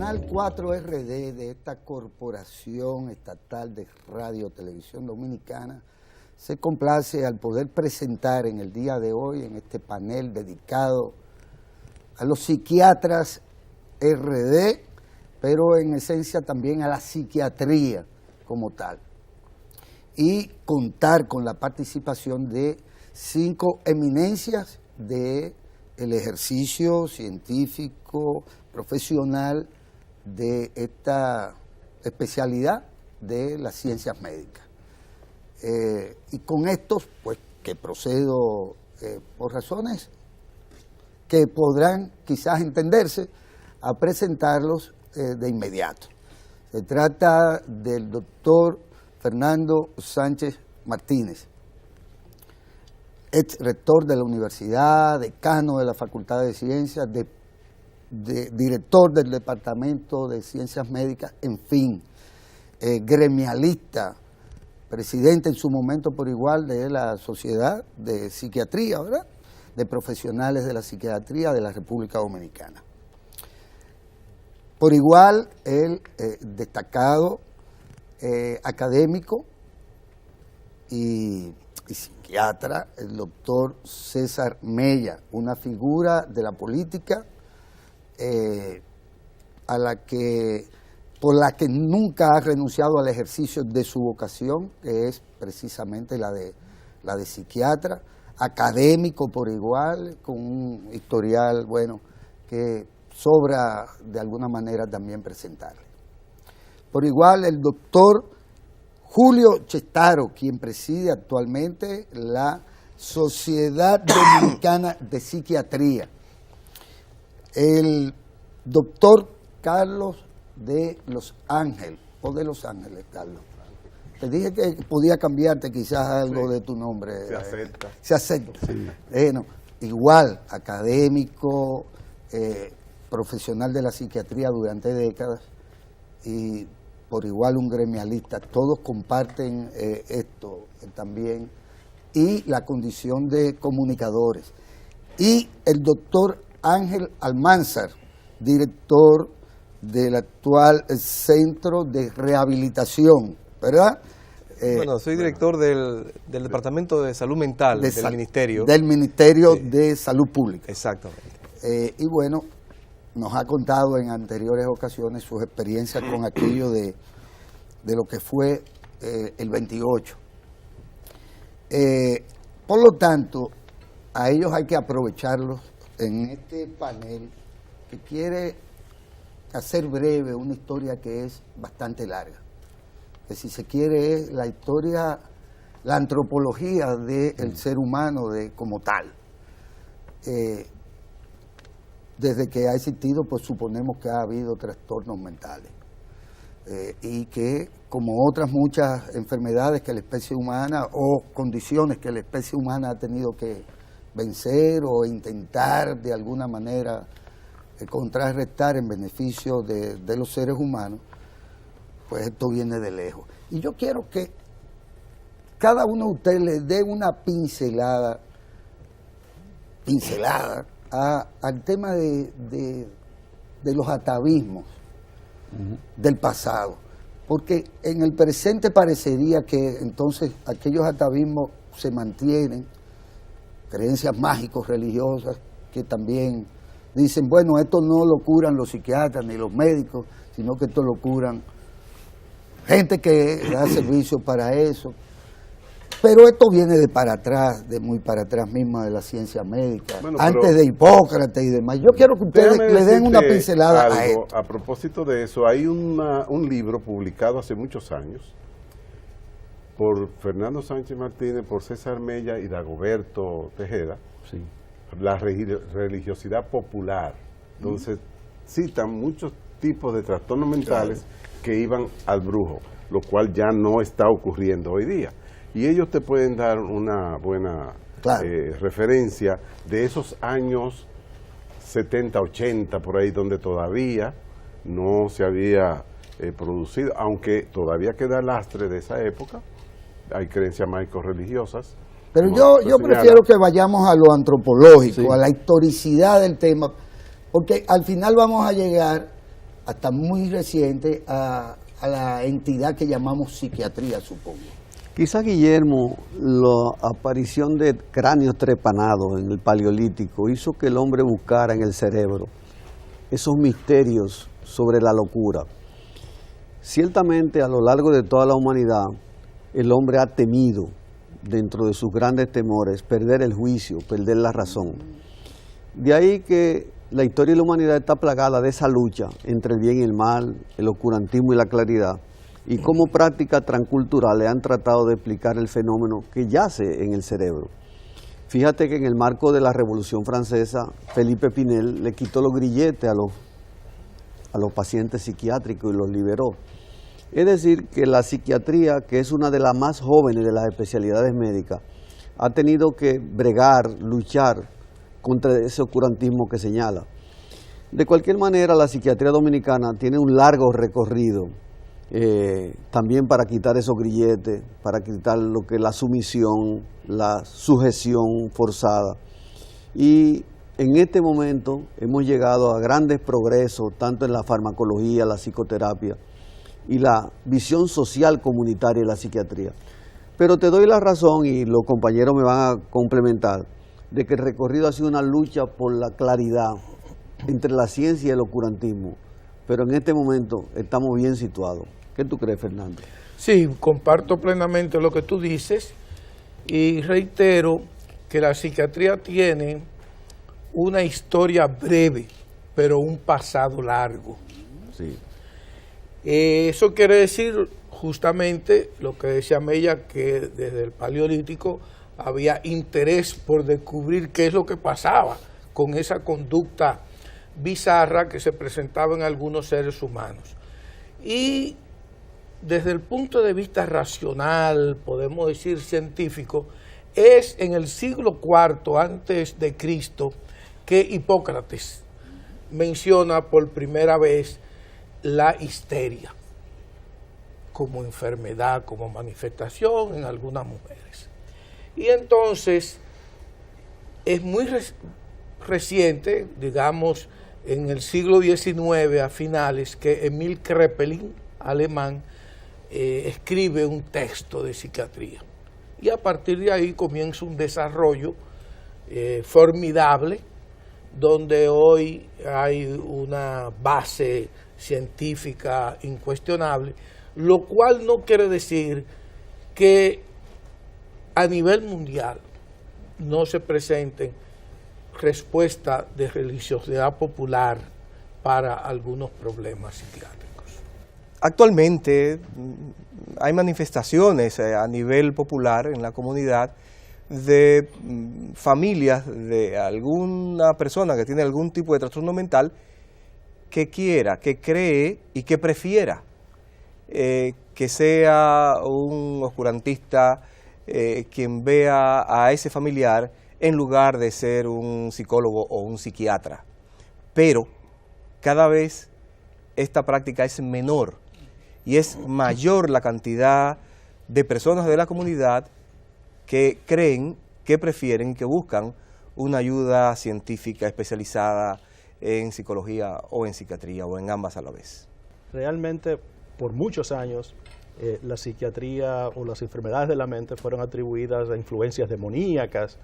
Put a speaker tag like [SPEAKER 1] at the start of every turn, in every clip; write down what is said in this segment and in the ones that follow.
[SPEAKER 1] Canal 4 RD de esta Corporación Estatal de Radio Televisión Dominicana se complace al poder presentar en el día de hoy, en este panel dedicado a los psiquiatras RD, pero en esencia también a la psiquiatría como tal, y contar con la participación de 5 eminencias del ejercicio científico, profesional de esta especialidad de las ciencias médicas. Y con estos, pues, que procedo por razones que podrán quizás entenderse, a presentarlos de inmediato. Se trata del doctor Fernando Sánchez Martínez, ex rector de la universidad, decano de la Facultad de Ciencias, director del Departamento de Ciencias Médicas, en fin, gremialista, presidente en su momento por igual de la Sociedad de Psiquiatría, ¿verdad?, de profesionales de la psiquiatría de la República Dominicana. Por igual, el destacado académico y psiquiatra, el doctor César Mella, una figura de la política por la que nunca ha renunciado al ejercicio de su vocación, que es precisamente la de psiquiatra, académico por igual, con un historial, bueno, que sobra de alguna manera también presentarle. Por igual, el doctor Julio Chestaro, quien preside actualmente la Sociedad Dominicana de Psiquiatría. El doctor Carlos de Los Ángeles, Carlos. Te dije que podía cambiarte quizás algo de tu nombre.
[SPEAKER 2] Se acepta.
[SPEAKER 1] Se acepta.
[SPEAKER 2] Sí.
[SPEAKER 1] Bueno, igual, académico, profesional de la psiquiatría durante décadas y por igual un gremialista. Todos comparten esto también, y la condición de comunicadores. Y el doctor Ángel Almanzar, director del actual Centro de Rehabilitación, ¿verdad?
[SPEAKER 3] Bueno, soy director del Departamento de Salud Mental del Ministerio.
[SPEAKER 1] Del Ministerio de Salud Pública.
[SPEAKER 3] Exactamente.
[SPEAKER 1] Y bueno, nos ha contado en anteriores ocasiones sus experiencias con aquello de lo que fue el 28. Por lo tanto, a ellos hay que aprovecharlos en este panel que quiere hacer breve una historia que es bastante larga. Que si se quiere es la historia, la antropología del ser humano como tal. Desde que ha existido, pues suponemos que ha habido trastornos mentales. Y que, como otras muchas enfermedades que la especie humana, o condiciones que la especie humana ha tenido que vencer o intentar de alguna manera contrarrestar en beneficio de los seres humanos, pues esto viene de lejos. Y yo quiero que cada uno de ustedes le dé una pincelada al tema de los atavismos del pasado, porque en el presente parecería que entonces aquellos atavismos se mantienen, creencias mágicos religiosas que también dicen, bueno, esto no lo curan los psiquiatras ni los médicos, sino que esto lo curan gente que da servicio para eso. Pero esto viene de para atrás, de muy para atrás misma de la ciencia médica, bueno, antes de Hipócrates y demás. Yo quiero que ustedes le den una pincelada a esto.
[SPEAKER 2] A propósito de eso, hay un libro publicado hace muchos años por Fernando Sánchez Martínez, por César Mella y Dagoberto Tejeda, sí, La religiosidad popular, donde se citan muchos tipos de trastornos mentales, claro, que iban al brujo, lo cual ya no está ocurriendo hoy día. Y ellos te pueden dar una buena, claro, referencia de esos años 70, 80, por ahí, donde todavía no se había producido, aunque todavía queda lastre de esa época, hay creencias mágico-religiosas.
[SPEAKER 1] Pero yo prefiero que vayamos a lo antropológico, sí, a la historicidad del tema, porque al final vamos a llegar hasta muy reciente, a la entidad que llamamos psiquiatría, supongo.
[SPEAKER 4] Quizá, Guillermo, la aparición de cráneos trepanados en el Paleolítico hizo que el hombre buscara en el cerebro esos misterios sobre la locura. Ciertamente, a lo largo de toda la humanidad, el hombre ha temido, dentro de sus grandes temores, perder el juicio, perder la razón. De ahí que la historia de la humanidad está plagada de esa lucha entre el bien y el mal, el oscurantismo y la claridad, y como prácticas transculturales han tratado de explicar el fenómeno que yace en el cerebro. Fíjate que en el marco de la Revolución Francesa, Felipe Pinel le quitó los grilletes a los pacientes psiquiátricos y los liberó. Es decir, que la psiquiatría, que es una de las más jóvenes de las especialidades médicas, ha tenido que bregar, luchar contra ese oscurantismo que señala. De cualquier manera, la psiquiatría dominicana tiene un largo recorrido, también para quitar esos grilletes, para quitar lo que es la sumisión, la sujeción forzada. Y en este momento hemos llegado a grandes progresos, tanto en la farmacología, la psicoterapia y la visión social comunitaria de la psiquiatría. Pero te doy la razón, y los compañeros me van a complementar, de que el recorrido ha sido una lucha por la claridad entre la ciencia y el oscurantismo. Pero en este momento estamos bien situados. ¿Qué tú crees, Fernando?
[SPEAKER 5] Sí, comparto plenamente lo que tú dices y reitero que la psiquiatría tiene una historia breve, pero un pasado largo.
[SPEAKER 4] Sí.
[SPEAKER 5] Eso quiere decir justamente lo que decía Mella, que desde el Paleolítico había interés por descubrir qué es lo que pasaba con esa conducta bizarra que se presentaba en algunos seres humanos. Y desde el punto de vista racional, podemos decir científico, es en el siglo IV antes de Cristo que Hipócrates menciona por primera vez la histeria como enfermedad, como manifestación en algunas mujeres. Y entonces es muy reciente, digamos, en el siglo XIX a finales, que Emil Kraepelin, alemán, escribe un texto de psiquiatría. Y a partir de ahí comienza un desarrollo formidable, donde hoy hay una base científica incuestionable, lo cual no quiere decir que a nivel mundial no se presenten respuestas de religiosidad popular para algunos problemas psiquiátricos.
[SPEAKER 3] Actualmente hay manifestaciones a nivel popular en la comunidad de familias de alguna persona que tiene algún tipo de trastorno mental que quiera, que cree y que prefiera que sea un oscurantista quien vea a ese familiar en lugar de ser un psicólogo o un psiquiatra. Pero cada vez esta práctica es menor y es mayor la cantidad de personas de la comunidad que creen, que prefieren, que buscan una ayuda científica especializada en psicología o en psiquiatría o en ambas a la vez.
[SPEAKER 6] Realmente, por muchos años, la psiquiatría o las enfermedades de la mente fueron atribuidas a influencias demoníacas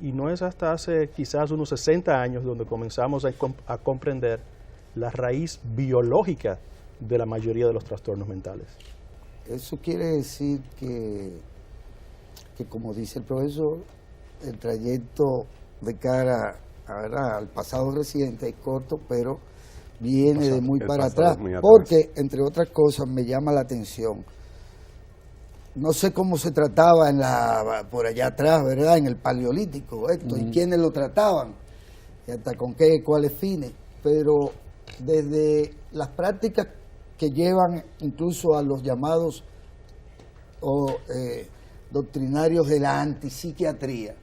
[SPEAKER 6] y no es hasta hace quizás unos 60 años donde comenzamos a comprender la raíz biológica de la mayoría de los trastornos mentales.
[SPEAKER 1] Eso quiere decir que como dice el profesor, el trayecto de cara al pasado reciente es corto, pero viene de muy para atrás, porque entre otras cosas me llama la atención. No sé cómo se trataba por allá atrás, ¿verdad? En el Paleolítico, esto, y quiénes lo trataban, y hasta con cuáles fines, pero desde las prácticas que llevan incluso a los llamados doctrinarios de la antipsiquiatría,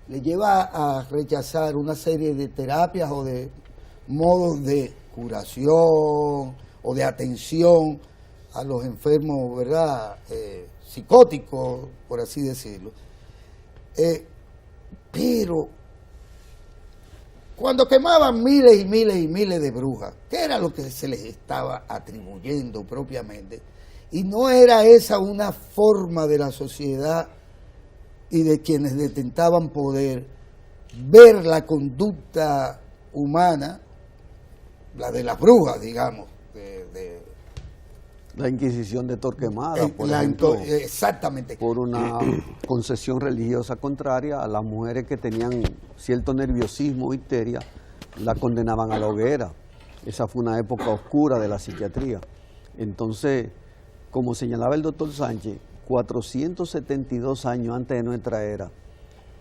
[SPEAKER 1] le lleva a rechazar una serie de terapias o de modos de curación o de atención a los enfermos, ¿verdad?, psicóticos, por así decirlo. Pero cuando quemaban miles y miles y miles de brujas, ¿qué era lo que se les estaba atribuyendo propiamente? Y no era esa una forma de la sociedad y de quienes detentaban poder ver la conducta humana, la de las brujas, digamos,
[SPEAKER 4] la Inquisición de Torquemada, por ejemplo,
[SPEAKER 1] exactamente,
[SPEAKER 4] por una concesión religiosa contraria a las mujeres que tenían cierto nerviosismo o histeria, la condenaban a la hoguera. Esa fue una época oscura de la psiquiatría. Entonces, como señalaba el doctor Sánchez, 472 años antes de nuestra era,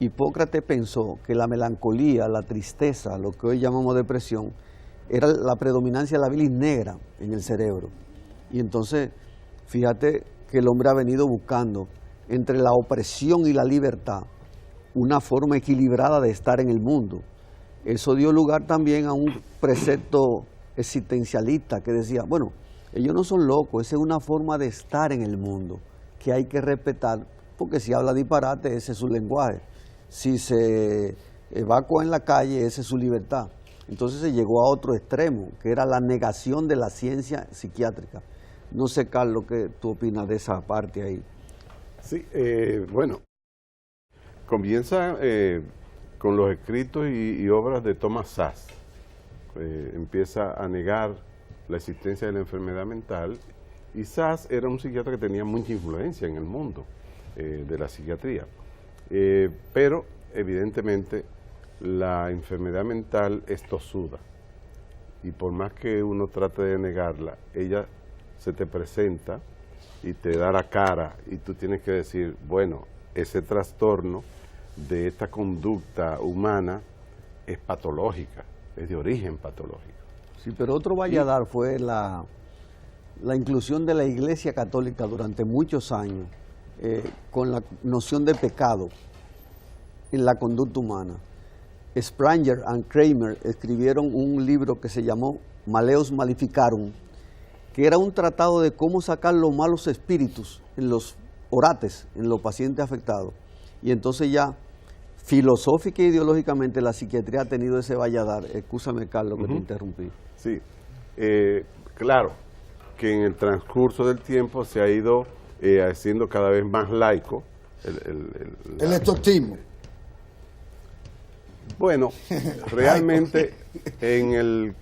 [SPEAKER 4] Hipócrates pensó que la melancolía, la tristeza, lo que hoy llamamos depresión, era la predominancia de la bilis negra en el cerebro. Y entonces, fíjate que el hombre ha venido buscando entre la opresión y la libertad una forma equilibrada de estar en el mundo. Eso dio lugar también a un precepto existencialista que decía, bueno, ellos no son locos, esa es una forma de estar en el mundo que hay que respetar, porque si habla disparate, ese es su lenguaje. Si se evacua en la calle, esa es su libertad. Entonces se llegó a otro extremo, que era la negación de la ciencia psiquiátrica. No sé, Carlos, ¿qué tú opinas de esa parte ahí?
[SPEAKER 2] Sí, bueno, comienza con los escritos y obras de Thomas Szasz. Empieza a negar la existencia de la enfermedad mental, y Szasz era un psiquiatra que tenía mucha influencia en el mundo de la psiquiatría. Pero, evidentemente, la enfermedad mental es tosuda, y por más que uno trate de negarla, ella se te presenta y te da la cara, y tú tienes que decir, bueno, ese trastorno de esta conducta humana es patológica, es de origen patológico.
[SPEAKER 4] Sí, pero otro Valladar fue la inclusión de la Iglesia Católica durante muchos años con la noción de pecado en la conducta humana. Spranger and Kramer escribieron un libro que se llamó Maleus Maleficarum, que era un tratado de cómo sacar los malos espíritus en los orates, en los pacientes afectados. Y entonces ya, filosófica e ideológicamente, la psiquiatría ha tenido ese Valladar. Excúsame, Carlos, que te interrumpí.
[SPEAKER 2] Sí, claro que en el transcurso del tiempo se ha ido haciendo cada vez más laico
[SPEAKER 1] el exorcismo.
[SPEAKER 2] Bueno, realmente en el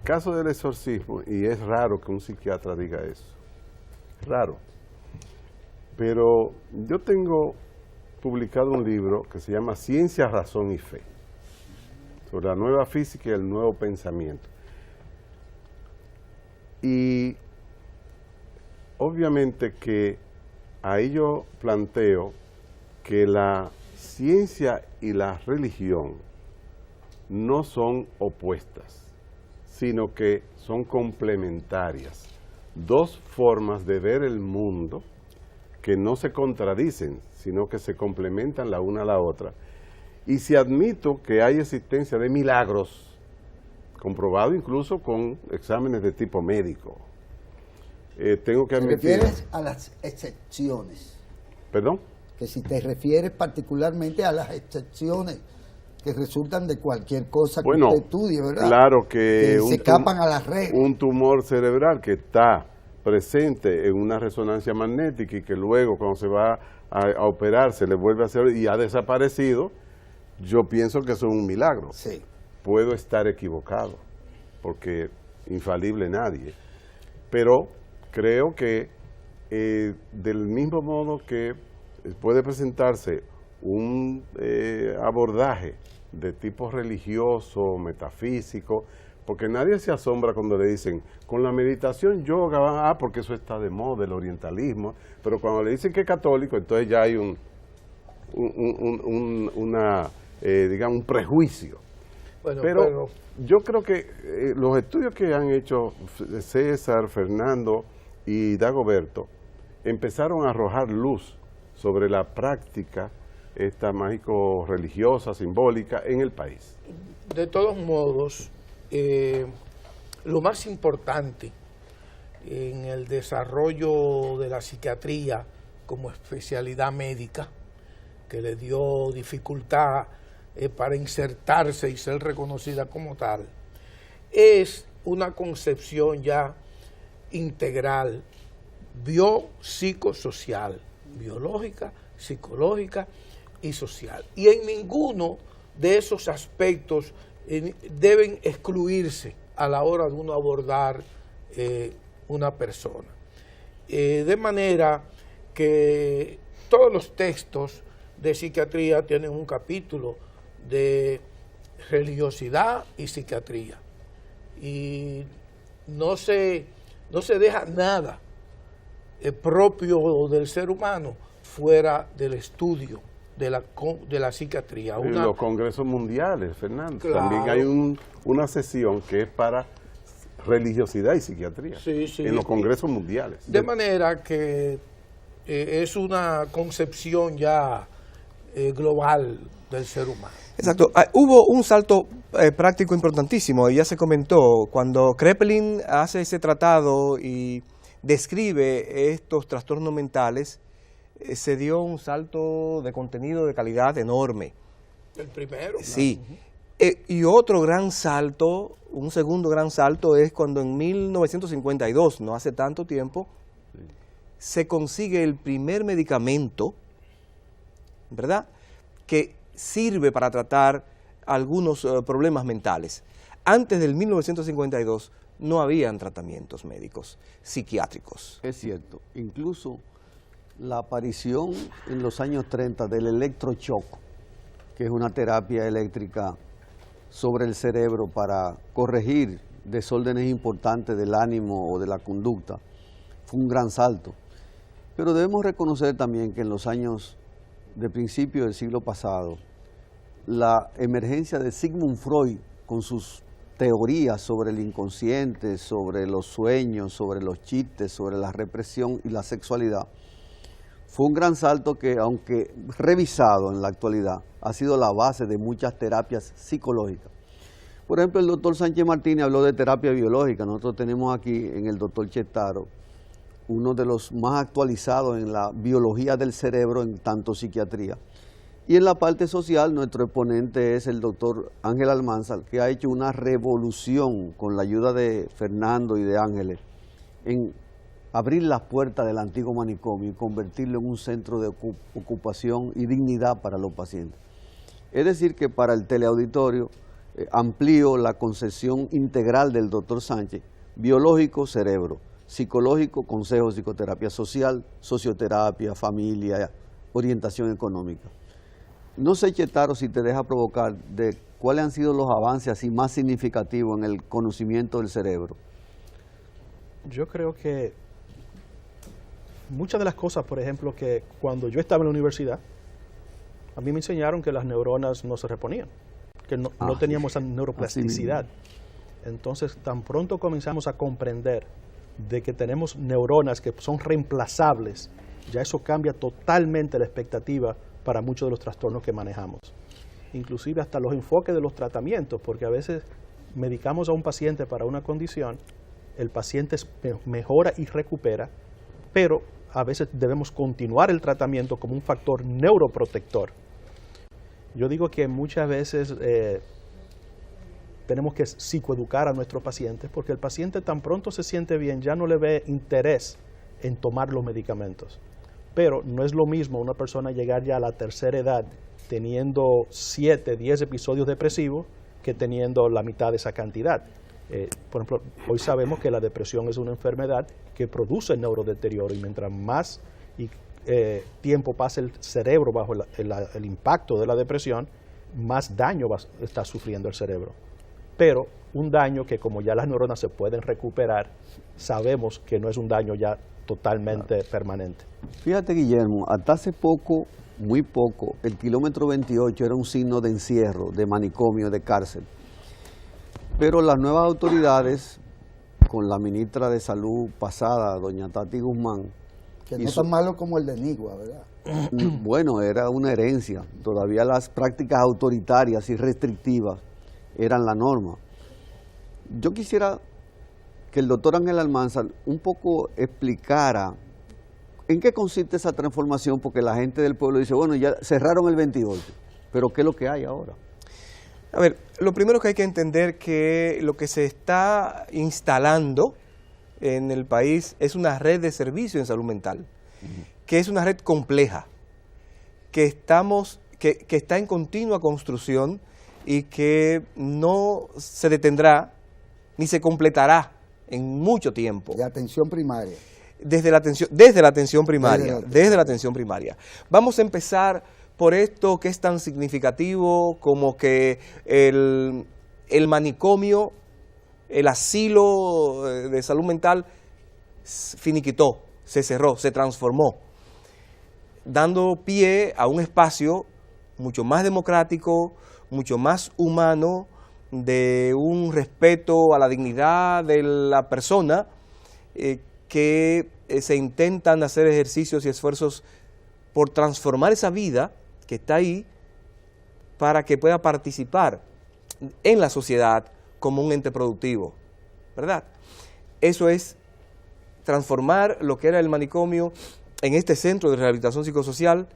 [SPEAKER 2] caso del exorcismo, y es raro que un psiquiatra diga eso, raro, pero yo tengo publicado un libro que se llama Ciencia, Razón y Fe, sobre la nueva física y el nuevo pensamiento. Y obviamente que ahí yo planteo que la ciencia y la religión no son opuestas, sino que son complementarias. Dos formas de ver el mundo que no se contradicen, sino que se complementan la una a la otra. Y si admito que hay existencia de milagros, comprobado incluso con exámenes de tipo médico, tengo que admitir...
[SPEAKER 1] ¿Te refieres a las excepciones?
[SPEAKER 2] ¿Perdón?
[SPEAKER 1] Que si te refieres particularmente a las excepciones que resultan de cualquier cosa que usted estudie, ¿verdad?
[SPEAKER 2] Claro que
[SPEAKER 1] se escapan a las reglas.
[SPEAKER 2] Un tumor cerebral que está presente en una resonancia magnética y que luego cuando se va a operar se le vuelve a hacer y ha desaparecido, yo pienso que eso es un milagro.
[SPEAKER 1] Sí.
[SPEAKER 2] Puedo estar equivocado, porque infalible nadie, pero creo que del mismo modo que puede presentarse un abordaje de tipo religioso, metafísico, porque nadie se asombra cuando le dicen, con la meditación yoga, porque eso está de moda, el orientalismo, pero cuando le dicen que es católico, entonces ya hay digamos, un prejuicio.
[SPEAKER 5] Bueno,
[SPEAKER 2] pero yo creo que los estudios que han hecho César, Fernando y Dagoberto empezaron a arrojar luz sobre la práctica esta mágico-religiosa, simbólica en el país.
[SPEAKER 5] De todos modos, lo más importante en el desarrollo de la psiquiatría como especialidad médica, que le dio dificultad para insertarse y ser reconocida como tal, es una concepción ya integral, biopsicosocial, biológica, psicológica y social. Y en ninguno de esos aspectos deben excluirse a la hora de uno abordar una persona. De manera que todos los textos de psiquiatría tienen un capítulo de religiosidad y psiquiatría. Y no se deja nada propio del ser humano fuera del estudio de la psiquiatría.
[SPEAKER 2] En los congresos mundiales, Fernando,
[SPEAKER 5] claro,
[SPEAKER 2] también hay una sesión que es para religiosidad y psiquiatría,
[SPEAKER 5] sí, sí,
[SPEAKER 2] en los congresos mundiales.
[SPEAKER 5] De manera que es una concepción ya global del ser humano.
[SPEAKER 3] Exacto. Hubo un salto práctico importantísimo, y ya se comentó, cuando Kraepelin hace ese tratado y describe estos trastornos mentales, se dio un salto de contenido de calidad enorme.
[SPEAKER 5] El primero.
[SPEAKER 3] Sí. Y otro gran salto, un segundo gran salto, es cuando en 1952, no hace tanto tiempo, se consigue el primer medicamento, ¿verdad?, que sirve para tratar algunos problemas mentales. Antes del 1952 no habían tratamientos médicos psiquiátricos.
[SPEAKER 4] Es cierto, incluso la aparición en los años 30 del electroshock, que es una terapia eléctrica sobre el cerebro para corregir desórdenes importantes del ánimo o de la conducta, fue un gran salto. Pero debemos reconocer también que en los años de principio del siglo pasado, la emergencia de Sigmund Freud con sus teorías sobre el inconsciente, sobre los sueños, sobre los chistes, sobre la represión y la sexualidad, fue un gran salto que, aunque revisado en la actualidad, ha sido la base de muchas terapias psicológicas. Por ejemplo, el doctor Sánchez Martínez habló de terapia biológica. Nosotros tenemos aquí en el doctor Chetaro uno de los más actualizados en la biología del cerebro, en tanto psiquiatría. Y en la parte social, nuestro exponente es el doctor Ángel Almanzar, que ha hecho una revolución con la ayuda de Fernando y de Ángeles en abrir las puertas del antiguo manicomio y convertirlo en un centro de ocupación y dignidad para los pacientes. Es decir, que para el teleauditorio amplío la concepción integral del doctor Sánchez: biológico, cerebro; psicológico, consejo, psicoterapia social, socioterapia, familia, orientación económica. No sé, Chetaro, si te deja provocar, de cuáles han sido los avances así más significativos en el conocimiento del cerebro.
[SPEAKER 6] Yo creo que muchas de las cosas, por ejemplo, que cuando yo estaba en la universidad, a mí me enseñaron que las neuronas no se reponían, que no teníamos esa neuroplasticidad. Entonces, tan pronto comenzamos a comprender de que tenemos neuronas que son reemplazables, ya eso cambia totalmente la expectativa para muchos de los trastornos que manejamos. Inclusive hasta los enfoques de los tratamientos, porque a veces medicamos a un paciente para una condición, el paciente mejora y recupera, pero a veces debemos continuar el tratamiento como un factor neuroprotector. Yo digo que muchas veces tenemos que psicoeducar a nuestros pacientes, porque el paciente tan pronto se siente bien ya no le ve interés en tomar los medicamentos. Pero no es lo mismo una persona llegar ya a la tercera edad teniendo 7, 10 episodios depresivos que teniendo la mitad de esa cantidad. Por ejemplo, hoy sabemos que la depresión es una enfermedad que produce neurodeterioro, y mientras más tiempo pasa el cerebro bajo el impacto de la depresión, más daño está sufriendo el cerebro. Pero un daño que, como ya las neuronas se pueden recuperar, sabemos que no es un daño ya totalmente permanente.
[SPEAKER 4] Fíjate, Guillermo, hasta hace poco, muy poco, el kilómetro 28 era un signo de encierro, de manicomio, de cárcel. Pero las nuevas autoridades, con la ministra de Salud pasada, doña Tati Guzmán,
[SPEAKER 1] que no tan malo como el de Nigua, ¿verdad?
[SPEAKER 4] Bueno, era una herencia. Todavía las prácticas autoritarias y restrictivas eran la norma. Yo quisiera que el doctor Ángel Almanzar un poco explicara en qué consiste esa transformación, porque la gente del pueblo dice, bueno, ya cerraron el 28, pero ¿qué es lo que hay ahora?
[SPEAKER 3] A ver, lo primero que hay que entender que lo que se está instalando en el país es una red de servicios en salud mental, que es una red compleja, que está en continua construcción y que no se detendrá ni se completará en mucho tiempo.
[SPEAKER 1] De atención primaria.
[SPEAKER 3] Desde la atención primaria. Vamos a empezar por esto que es tan significativo como que el manicomio, el asilo de salud mental finiquitó, se cerró, se transformó, dando pie a un espacio mucho más democrático, mucho más humano, de un respeto a la dignidad de la persona, que se intentan hacer ejercicios y esfuerzos por transformar esa vida que está ahí para que pueda participar en la sociedad como un ente productivo, ¿verdad? Eso es transformar lo que era el manicomio en este centro de rehabilitación psicosocial.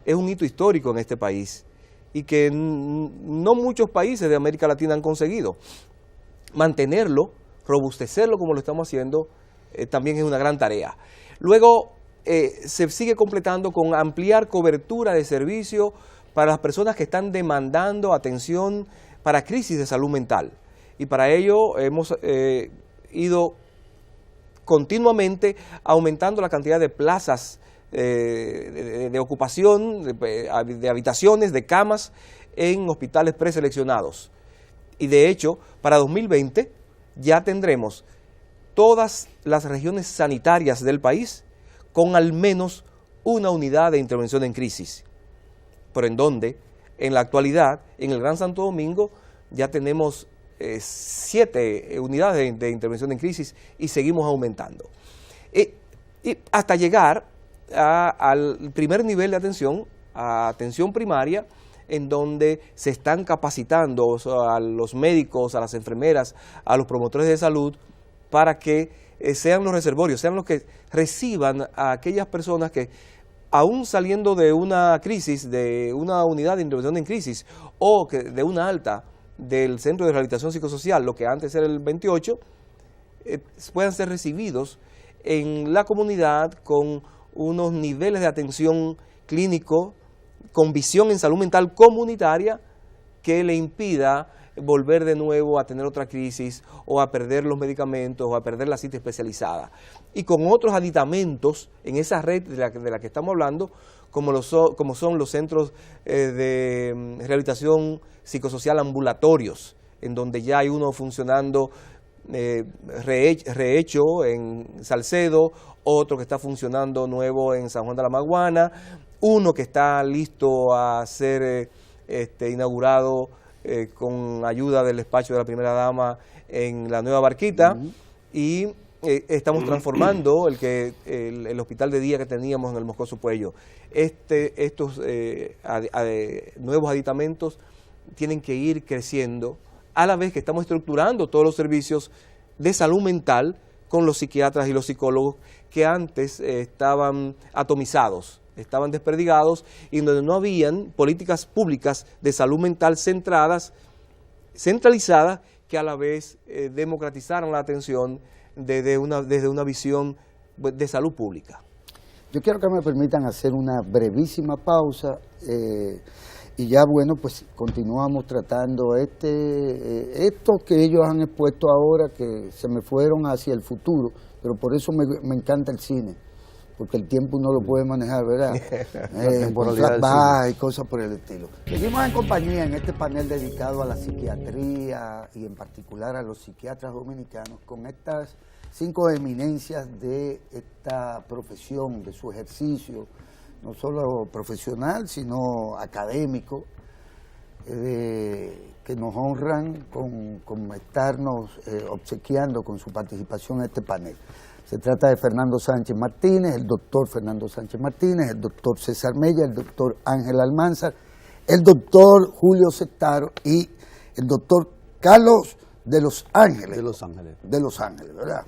[SPEAKER 3] Es un hito histórico en este país y que no muchos países de América Latina han conseguido. Mantenerlo, robustecerlo como lo estamos haciendo, también es una gran tarea. Luego se sigue completando con ampliar cobertura de servicio para las personas que están demandando atención para crisis de salud mental. Y para ello hemos ido continuamente aumentando la cantidad de plazas de ocupación, de habitaciones, de camas en hospitales preseleccionados. Y de hecho, para 2020 ya tendremos todas las regiones sanitarias del país con al menos una unidad de intervención en crisis. Por en donde, en la actualidad, en el Gran Santo Domingo, ya tenemos 7 unidades de intervención en crisis y seguimos aumentando. Y hasta llegar al primer nivel de atención, a atención primaria, en donde se están capacitando a los médicos, a las enfermeras, a los promotores de salud, para que sean los reservorios, sean los que reciban a aquellas personas que, aún saliendo de una crisis, de una unidad de intervención en crisis, o que de una alta del Centro de Rehabilitación Psicosocial, lo que antes era el 28, puedan ser recibidos en la comunidad con unos niveles de atención clínico, con visión en salud mental comunitaria, que le impida volver de nuevo a tener otra crisis o a perder los medicamentos o a perder la cita especializada. Y con otros aditamentos en esa red de la que estamos hablando, como son los centros de rehabilitación psicosocial ambulatorios, en donde ya hay uno funcionando rehecho en Salcedo, otro que está funcionando nuevo en San Juan de la Maguana, uno que está listo a ser inaugurado con ayuda del despacho de la primera dama en la Nueva Barquita, y estamos transformando el hospital de día que teníamos en el Moscoso Puello. Estos nuevos aditamentos tienen que ir creciendo, a la vez que estamos estructurando todos los servicios de salud mental con los psiquiatras y los psicólogos que antes estaban atomizados, estaban desperdigados, y donde no habían políticas públicas de salud mental centralizadas, que a la vez democratizaran la atención desde una visión de salud pública.
[SPEAKER 1] Yo quiero que me permitan hacer una brevísima pausa y ya, bueno, pues continuamos tratando esto que ellos han expuesto ahora, que se me fueron hacia el futuro, pero por eso me encanta el cine, porque el tiempo uno lo puede manejar, ¿verdad? Y cosas por el estilo. Seguimos en compañía en este panel dedicado a la psiquiatría y en particular a los psiquiatras dominicanos, con estas 5 eminencias de esta profesión, de su ejercicio, no solo profesional, sino académico, que nos honran con estarnos obsequiando con su participación en este panel. Se trata de Fernando Sánchez Martínez, el doctor Fernando Sánchez Martínez, el doctor César Mella, el doctor Ángel Almanzar, el doctor Julio Sectaro y el doctor Carlos de Los Ángeles.
[SPEAKER 4] De Los Ángeles.
[SPEAKER 1] De Los Ángeles, ¿verdad?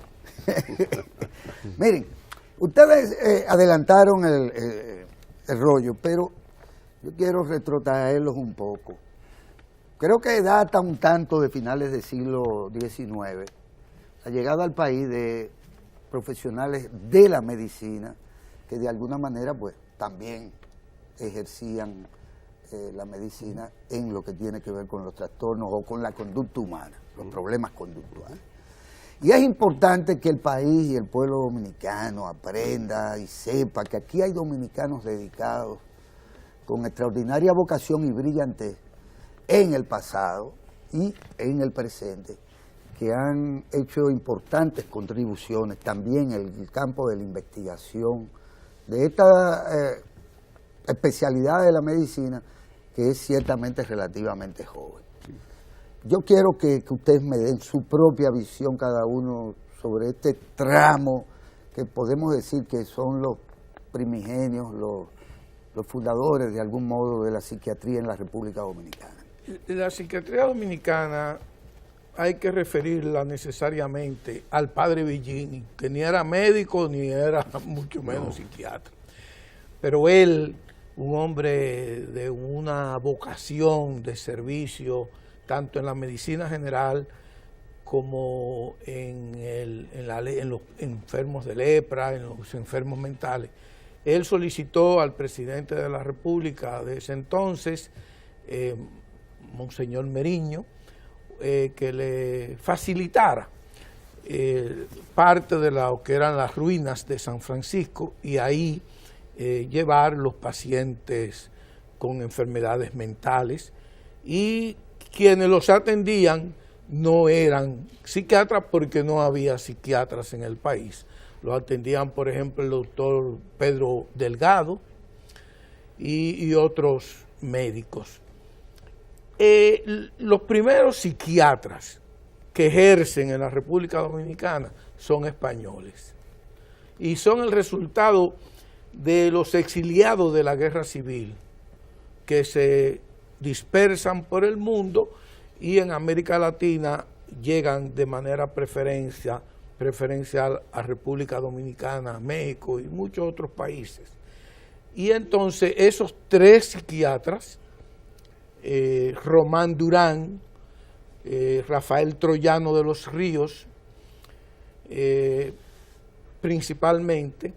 [SPEAKER 1] Miren, ustedes adelantaron el rollo, pero yo quiero retrotraerlos un poco. creo que data un tanto de finales del siglo XIX, la llegada al país de profesionales de la medicina que de alguna manera pues también ejercían la medicina en lo que tiene que ver con los trastornos o con la conducta humana, los problemas conductuales. Y es importante que el país y el pueblo dominicano aprenda y sepa que aquí hay dominicanos dedicados con extraordinaria vocación y brillantez en el pasado y en el presente, que han hecho importantes contribuciones también en el campo de la investigación de esta especialidad de la medicina, que es ciertamente relativamente joven. Yo quiero que ustedes me den su propia visión cada uno sobre este tramo que podemos decir que son los primigenios, los fundadores de algún modo de la psiquiatría en la República Dominicana.
[SPEAKER 5] La psiquiatría dominicana hay que referirla necesariamente al padre Villini, que ni era médico ni era mucho menos psiquiatra. Pero él, un hombre de una vocación de servicio, tanto en la medicina general como en los enfermos de lepra, en los enfermos mentales. Él solicitó al presidente de la República de ese entonces, Monseñor Meriño, que le facilitara parte de lo que eran las ruinas de San Francisco y ahí llevar los pacientes con enfermedades mentales, y quienes los atendían no eran psiquiatras porque no había psiquiatras en el país. Lo atendían, por ejemplo, el doctor Pedro Delgado y otros médicos. Los primeros psiquiatras que ejercen en la República Dominicana son españoles y son el resultado de los exiliados de la guerra civil que se dispersan por el mundo y en América Latina llegan de manera preferencial a República Dominicana, México y muchos otros países. Y entonces esos tres psiquiatras, Román Durán, Rafael Troyano de los Ríos, principalmente,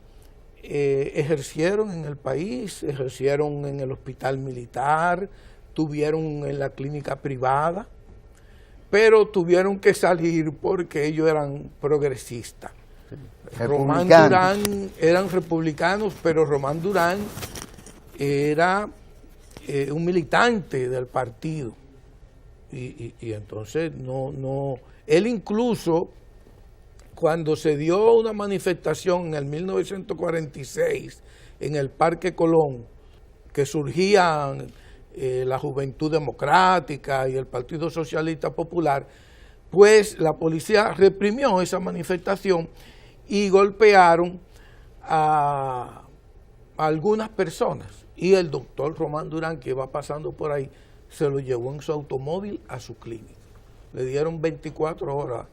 [SPEAKER 5] ejercieron en el país, ejercieron en el hospital militar, tuvieron en la clínica privada, pero tuvieron que salir porque ellos eran progresistas. Román Durán eran republicanos, pero Román Durán era un militante del partido y entonces él incluso cuando se dio una manifestación en el 1946 en el Parque Colón, que surgían la Juventud Democrática y el Partido Socialista Popular, pues la policía reprimió esa manifestación y golpearon a algunas personas. Y el doctor Román Durán, que iba pasando por ahí, se lo llevó en su automóvil a su clínica. Le dieron 24 horas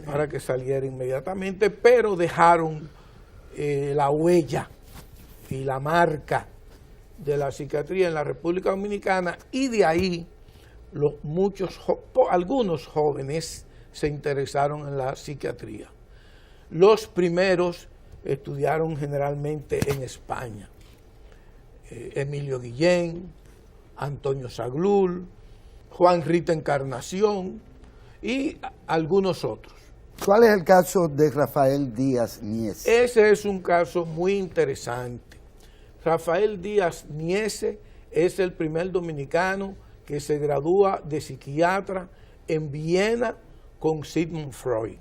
[SPEAKER 5] para que saliera inmediatamente, pero dejaron la huella y la marca de la psiquiatría en la República Dominicana, y de ahí algunos jóvenes se interesaron en la psiquiatría. Los primeros estudiaron generalmente en España. Emilio Guillén, Antonio Saglul, Juan Rita Encarnación y algunos otros.
[SPEAKER 1] ¿Cuál es el caso de Rafael Díaz Niese?
[SPEAKER 5] Ese es un caso muy interesante. Rafael Díaz Niese es el primer dominicano que se gradúa de psiquiatra en Viena con Sigmund Freud.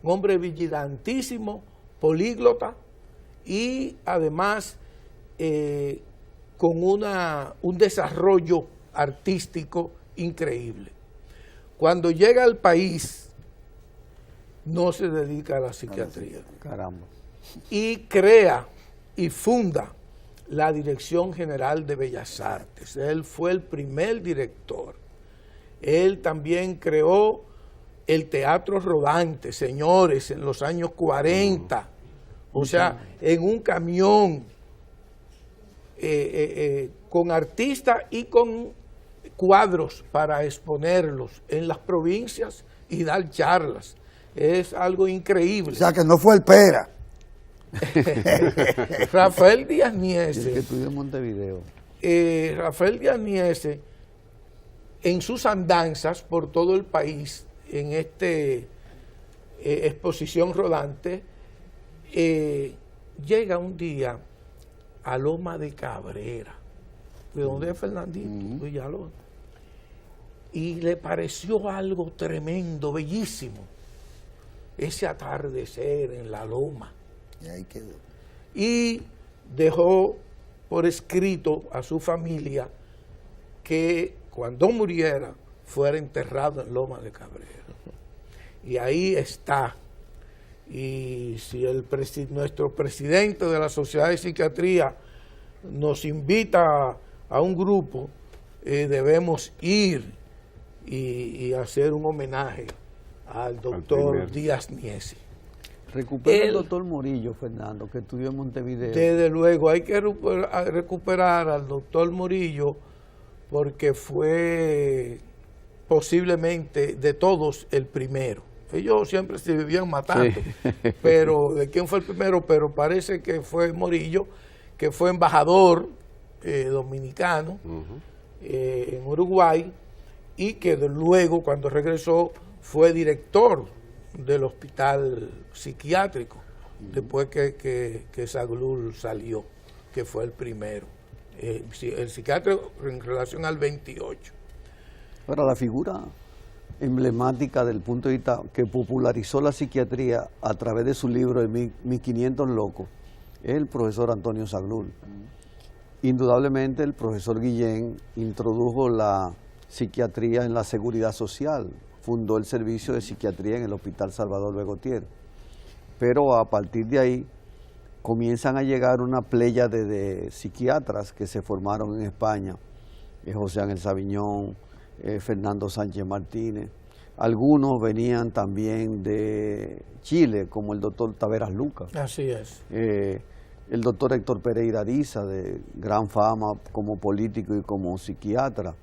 [SPEAKER 5] Un hombre vigilantísimo, políglota y además con un desarrollo artístico increíble. Cuando llega al país, no se dedica a la psiquiatría.
[SPEAKER 4] Caramba.
[SPEAKER 5] Y crea y funda la Dirección General de Bellas Artes. Él fue el primer director. Él también creó el Teatro Rodante, señores, en los años 40. O sea, en un camión con artistas y con cuadros para exponerlos en las provincias y dar charlas. Es algo increíble.
[SPEAKER 1] O sea, que no fue el Pera.
[SPEAKER 5] Rafael Díaz
[SPEAKER 4] El que
[SPEAKER 5] Niese,
[SPEAKER 4] estudió en Montevideo.
[SPEAKER 5] Rafael Díaz Niese, en sus andanzas por todo el país, en esta exposición rodante, llega un día a Loma de Cabrera, de donde es Fernandito, Villalón, y le pareció algo tremendo, bellísimo, ese atardecer en la loma.
[SPEAKER 1] Y ahí quedó.
[SPEAKER 5] Y dejó por escrito a su familia que cuando muriera fuera enterrado en Loma de Cabrera. Y ahí está. Y si nuestro presidente de la Sociedad de Psiquiatría nos invita a un grupo, debemos ir y hacer un homenaje al doctor Díaz Niese.
[SPEAKER 4] Recupera el doctor Morillo, Fernando, que estudió en Montevideo.
[SPEAKER 5] Desde luego, hay que recuperar al doctor Morillo porque fue posiblemente de todos el primero. Ellos siempre se vivían matando, sí. Pero ¿de quién fue el primero? Pero parece que fue Morillo, que fue embajador dominicano en Uruguay y que luego cuando regresó fue director del hospital psiquiátrico, después que Zaglul salió, que fue el primero, el psiquiátrico en relación al 28.
[SPEAKER 4] Ahora, la figura emblemática del punto de vista que popularizó la psiquiatría a través de su libro de 1500 locos es el profesor Antonio Zaglul. Indudablemente el profesor Guillén introdujo la psiquiatría en la seguridad social, fundó el servicio de psiquiatría en el Hospital Salvador Begotier. Pero a partir de ahí comienzan a llegar una pléyade de psiquiatras que se formaron en España, José Ángel Sabiñón, Fernando Sánchez Martínez. Algunos venían también de Chile, como el doctor Taveras Lucas.
[SPEAKER 5] Así es.
[SPEAKER 4] El doctor Héctor Pereira Ariza, de gran fama como político y como psiquiatra.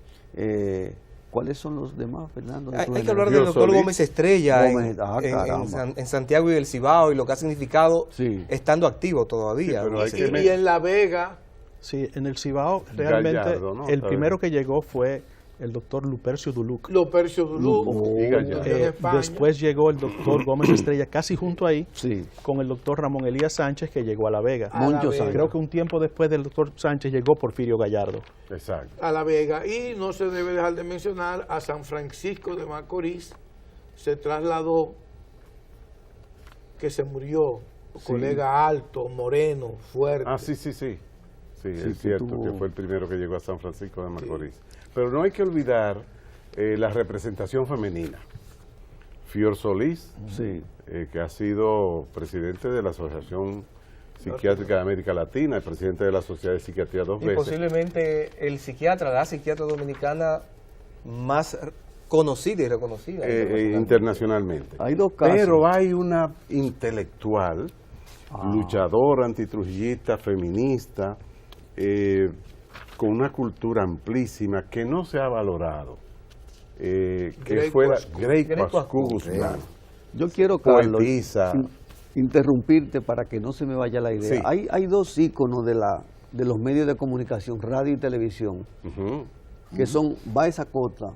[SPEAKER 4] ¿Cuáles son los demás, Fernando?
[SPEAKER 3] Hay que hablar del doctor Gómez Estrella en Santiago y el Cibao y lo que ha significado estando activo todavía.
[SPEAKER 5] Sí, y en La Vega.
[SPEAKER 6] Sí, en el Cibao realmente Gallardo, ¿no? El primero que llegó fue el doctor Lupercio Duluc. Después llegó el doctor Gómez Estrella casi junto ahí, con el doctor Ramón Elías Sánchez, que llegó a La Vega. Creo que un tiempo después del doctor Sánchez llegó Porfirio Gallardo.
[SPEAKER 2] Exacto.
[SPEAKER 5] A La Vega. Y no se debe dejar de mencionar a San Francisco de Macorís. Se trasladó, que se murió, colega alto, moreno, fuerte.
[SPEAKER 2] Sí, es cierto que fue el primero que llegó a San Francisco de Macorís. Pero no hay que olvidar la representación femenina. Fior Solís, que ha sido presidente de la Asociación Psiquiátrica de América Latina, el presidente de la Sociedad de Psiquiatría 2 veces.
[SPEAKER 3] Posiblemente el psiquiatra, la psiquiatra dominicana más conocida y reconocida.
[SPEAKER 2] Internacionalmente.
[SPEAKER 4] Hay dos casos.
[SPEAKER 2] Pero hay una intelectual, luchadora, antitrujillista, feminista, con una cultura amplísima que no se ha valorado, que fue Grey Pascu Guzmán.
[SPEAKER 4] Yo quiero, Carlos, interrumpirte para que no se me vaya la idea. Hay dos íconos de los medios de comunicación, radio y televisión, que son Báez Acosta,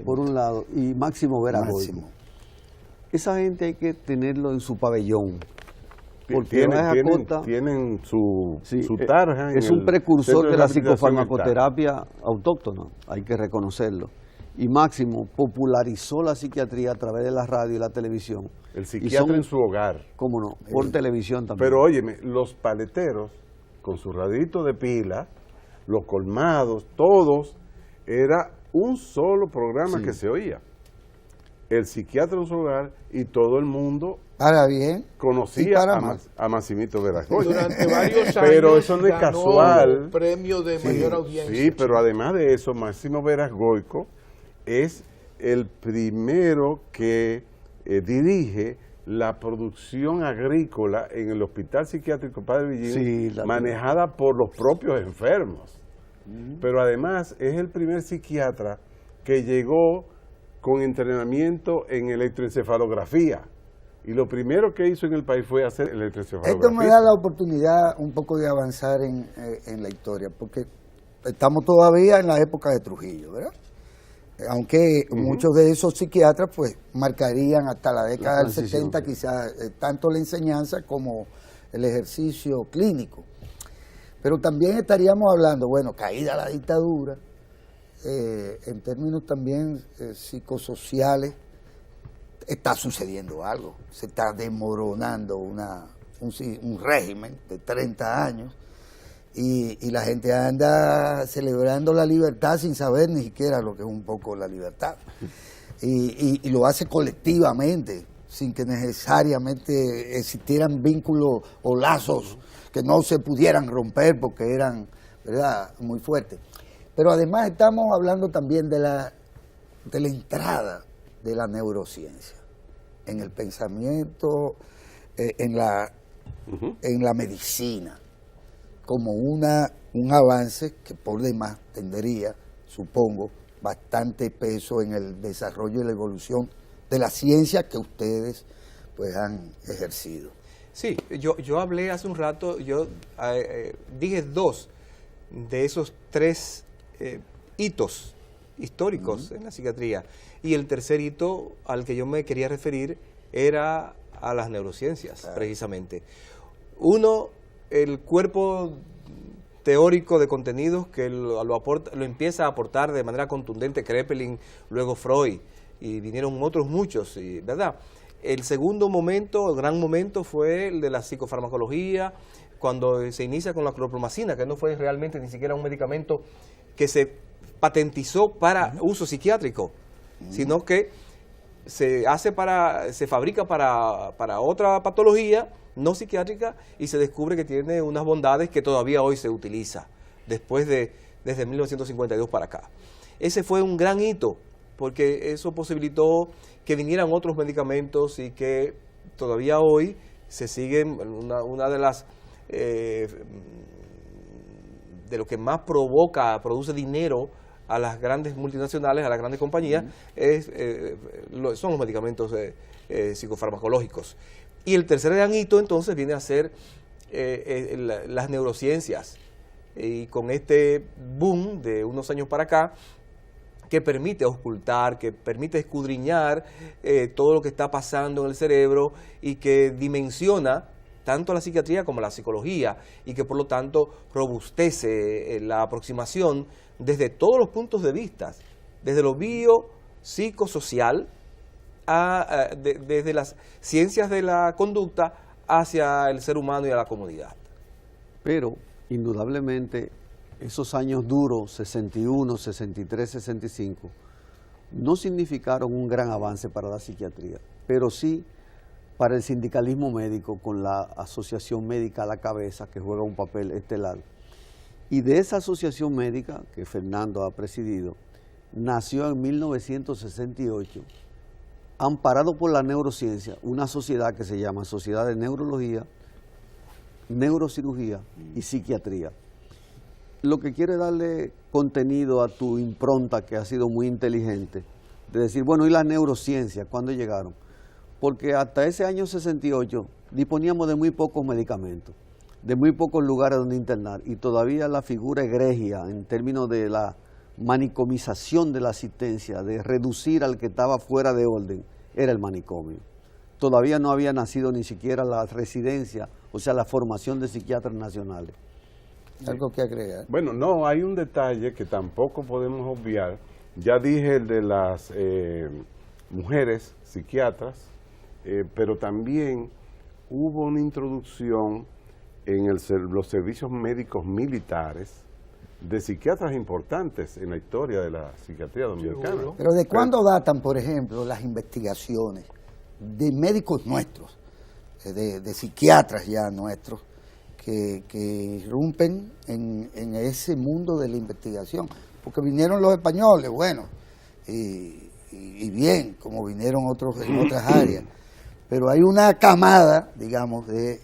[SPEAKER 4] por un lado, y Máximo Vera Goico. Esa gente hay que tenerlo en su pabellón. Porque
[SPEAKER 2] tienen su tarja.
[SPEAKER 4] Es un precursor de la psicofarmacoterapia autóctona, hay que reconocerlo. Y Máximo popularizó la psiquiatría a través de la radio y la televisión.
[SPEAKER 2] El psiquiatra en su hogar.
[SPEAKER 4] ¿Cómo no? Por televisión también.
[SPEAKER 2] Pero óyeme, los paleteros, con su radito de pila, los colmados, todos, era un solo programa que se oía. El psiquiatra en su hogar y todo el mundo conocía a Maximito Vera Goico.
[SPEAKER 5] Durante varios años
[SPEAKER 2] pero eso no es casual.
[SPEAKER 5] El premio de mayor audiencia.
[SPEAKER 2] Sí, pero además de eso, Máximo Vera Goico es el primero que dirige la producción agrícola en el Hospital Psiquiátrico Padre Villín, manejada por los propios enfermos. pero además es el primer psiquiatra que llegó con entrenamiento en electroencefalografía. Y lo primero que hizo en el país fue hacer electroencefalografía.
[SPEAKER 1] Esto me da la oportunidad un poco de avanzar en la historia, porque estamos todavía en la época de Trujillo, ¿verdad? Aunque muchos de esos psiquiatras pues marcarían hasta la década del 70 quizás tanto la enseñanza como el ejercicio clínico. Pero también estaríamos hablando, bueno, caída la dictadura, en términos también psicosociales, está sucediendo algo, se está desmoronando un régimen de 30 años y la gente anda celebrando la libertad sin saber ni siquiera lo que es un poco la libertad. Y lo hace colectivamente, sin que necesariamente existieran vínculos o lazos que no se pudieran romper porque eran, ¿verdad?, muy fuertes. Pero además estamos hablando también de la entrada de la neurociencia en el pensamiento, en la medicina, como un avance que por demás tendría, supongo, bastante peso en el desarrollo y la evolución de la ciencia que ustedes pues han ejercido.
[SPEAKER 3] Sí, yo hablé hace un rato, yo dije 2 de esos 3 hitos históricos en la psiquiatría. Y el tercer hito al que yo me quería referir era a las neurociencias, precisamente. Uno, el cuerpo teórico de contenidos que lo empieza a aportar de manera contundente Kraepelin, luego Freud, y vinieron otros muchos, ¿verdad? El segundo momento, el gran momento, fue el de la psicofarmacología, cuando se inicia con la clorpromacina, que no fue realmente ni siquiera un medicamento que se patentizó para uso psiquiátrico, sino que se fabrica para otra patología no psiquiátrica y se descubre que tiene unas bondades que todavía hoy se utiliza, desde 1952 para acá. Ese fue un gran hito, porque eso posibilitó que vinieran otros medicamentos y que todavía hoy se siguen, una de las de lo que más produce dinero a las grandes multinacionales, a las grandes compañías, son los medicamentos psicofarmacológicos. Y el tercer gran hito entonces viene a ser las neurociencias, y con este boom de unos años para acá, que permite auscultar, que permite escudriñar todo lo que está pasando en el cerebro y que dimensiona tanto la psiquiatría como la psicología, y que por lo tanto robustece la aproximación desde todos los puntos de vista, desde lo biopsicosocial, desde las ciencias de la conducta hacia el ser humano y a la comunidad.
[SPEAKER 4] Pero, indudablemente, esos años duros, 61, 63, 65, no significaron un gran avance para la psiquiatría, pero sí para el sindicalismo médico, con la asociación médica a la cabeza, que juega un papel estelar. Y de esa asociación médica, que Fernando ha presidido, nació en 1968, amparado por la neurociencia, una sociedad que se llama Sociedad de Neurología, Neurocirugía y Psiquiatría. Lo que quiere darle contenido a tu impronta, que ha sido muy inteligente, de decir, bueno, ¿y las neurociencias cuándo llegaron? Porque hasta ese año 68 disponíamos de muy pocos medicamentos, de muy pocos lugares donde internar, y todavía la figura egregia en términos de la manicomización de la asistencia, de reducir al que estaba fuera de orden, era el manicomio. Todavía no había nacido ni siquiera la residencia, o sea, la formación de psiquiatras nacionales.
[SPEAKER 1] ¿Algo que agregar?
[SPEAKER 2] Bueno, no, hay un detalle que tampoco podemos obviar. Ya dije el de las mujeres psiquiatras, pero también hubo una introducción en los servicios médicos militares de psiquiatras importantes en la historia de la psiquiatría dominicana.
[SPEAKER 1] Pero ¿de cuándo datan, por ejemplo, las investigaciones de médicos nuestros, de psiquiatras ya nuestros, que irrumpen en ese mundo de la investigación? Porque vinieron los españoles, bueno, y bien, como vinieron otros en otras áreas, pero hay una camada, digamos, de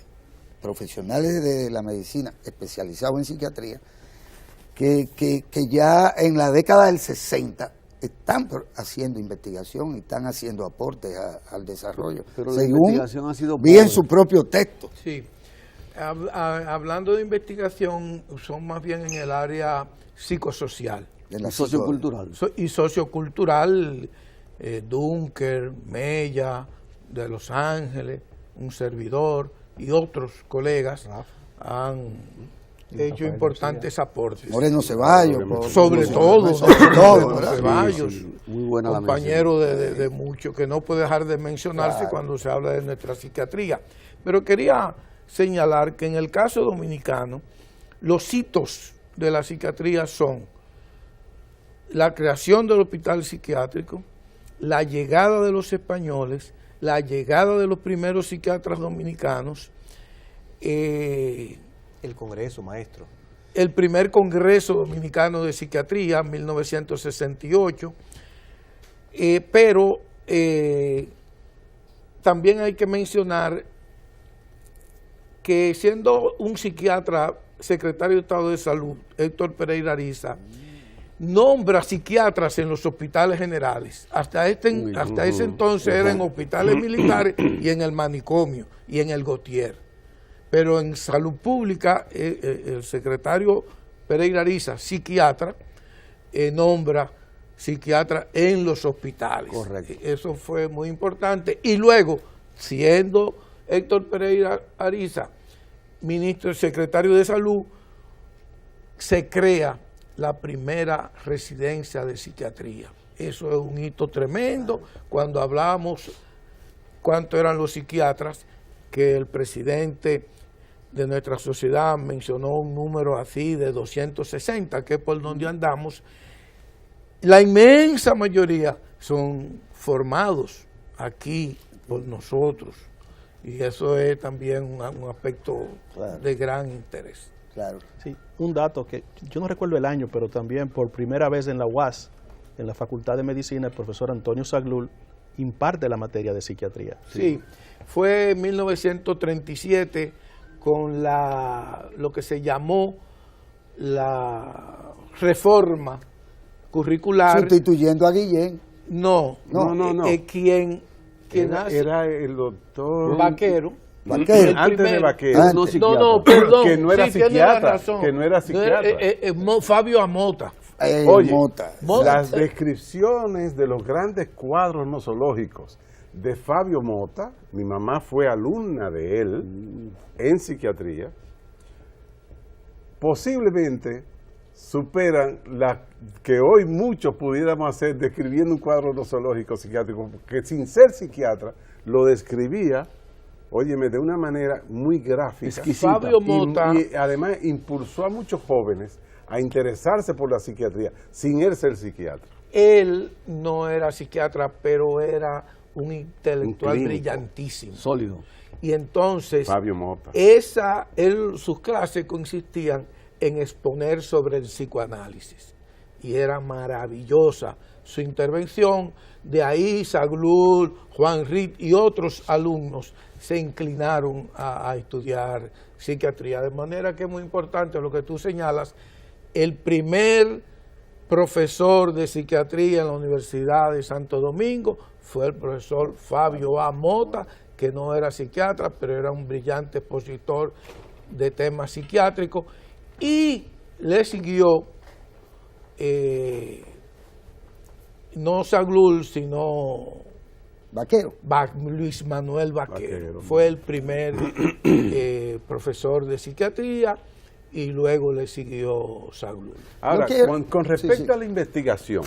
[SPEAKER 1] profesionales de la medicina especializados en psiquiatría que ya en la década del 60 están haciendo investigación y están haciendo aportes al desarrollo.
[SPEAKER 4] Pero la
[SPEAKER 1] según
[SPEAKER 4] investigación ha sido
[SPEAKER 1] vi en
[SPEAKER 4] pobre.
[SPEAKER 1] su propio texto.
[SPEAKER 5] Sí. Hablando de investigación, son más bien en el área psicosocial
[SPEAKER 1] De la
[SPEAKER 4] Sociocultural.
[SPEAKER 5] y sociocultural. Dunker, Mella, de Los Ángeles, un servidor y otros colegas han hecho importantes aportes.
[SPEAKER 1] Moreno Ceballos,
[SPEAKER 5] Sobre todo,
[SPEAKER 1] ¿verdad?
[SPEAKER 5] Ceballos,
[SPEAKER 4] Muy buena la
[SPEAKER 5] compañero de muchos que no puede dejar de mencionarse cuando se habla de nuestra psiquiatría. Pero quería señalar que en el caso dominicano, los hitos de la psiquiatría son la creación del hospital psiquiátrico, la llegada de los españoles, la llegada de los primeros psiquiatras dominicanos,
[SPEAKER 3] El Congreso, maestro.
[SPEAKER 5] el primer Congreso Dominicano de Psiquiatría, 1968, pero también hay que mencionar que siendo un psiquiatra, secretario de Estado de Salud, Héctor Pereira Ariza, nombra psiquiatras en los hospitales generales. Hasta ese entonces era en hospitales militares y en el manicomio y en el Gautier. Pero en salud pública, el secretario Pereira Ariza, psiquiatra, nombra psiquiatra en los hospitales.
[SPEAKER 4] Correcto.
[SPEAKER 5] Eso fue muy importante. Y luego, siendo Héctor Pereira Ariza ministro y secretario de Salud, se crea la primera residencia de psiquiatría. Eso es un hito tremendo. Cuando hablamos cuánto eran los psiquiatras, que el presidente de nuestra sociedad mencionó un número así de 260, que es por donde andamos, la inmensa mayoría son formados aquí por nosotros. Y eso es también un aspecto de gran interés.
[SPEAKER 1] Claro.
[SPEAKER 6] Sí, un dato que yo no recuerdo el año, pero también por primera vez en la UAS, en la Facultad de Medicina, el profesor Antonio Zaglul imparte la materia de psiquiatría.
[SPEAKER 5] Sí, fue en 1937 con lo que se llamó la reforma curricular.
[SPEAKER 1] Sustituyendo a Guillén.
[SPEAKER 5] No. Quien
[SPEAKER 2] era el doctor
[SPEAKER 5] Vaquero.
[SPEAKER 2] Antes de Vaquero.
[SPEAKER 5] No, perdón.
[SPEAKER 2] Que no era
[SPEAKER 5] sí, tiene
[SPEAKER 2] psiquiatra.
[SPEAKER 5] razón.
[SPEAKER 2] Que no era psiquiatra.
[SPEAKER 5] Fabio Amota.
[SPEAKER 2] Oye,
[SPEAKER 1] Mota.
[SPEAKER 2] las descripciones de los grandes cuadros nosológicos de Fabio Mota, mi mamá fue alumna de él en psiquiatría, posiblemente superan la que hoy muchos pudiéramos hacer describiendo un cuadro nosológico psiquiátrico, porque sin ser psiquiatra lo describía, óyeme, de una manera muy gráfica.
[SPEAKER 5] Exquisita. Fabio Mota.
[SPEAKER 2] Y además impulsó a muchos jóvenes a interesarse por la psiquiatría sin él ser psiquiatra.
[SPEAKER 5] Él no era psiquiatra, pero era un intelectual brillantísimo.
[SPEAKER 4] Sólido.
[SPEAKER 5] Y entonces,
[SPEAKER 2] Fabio Mota.
[SPEAKER 5] Sus clases consistían en exponer sobre el psicoanálisis. Y era maravillosa su intervención. De ahí Zaglul, Juan Rit y otros alumnos se inclinaron a estudiar psiquiatría. De manera que es muy importante lo que tú señalas. El primer profesor de psiquiatría en la Universidad de Santo Domingo fue el profesor Fabio A. Mota, que no era psiquiatra, pero era un brillante expositor de temas psiquiátricos, y le siguió no Zaglul, sino
[SPEAKER 1] Vaquero.
[SPEAKER 5] Luis Manuel Vaquero. Fue el primer profesor de psiquiatría, y luego le siguió Zaglul.
[SPEAKER 2] Ahora, con respecto a la investigación,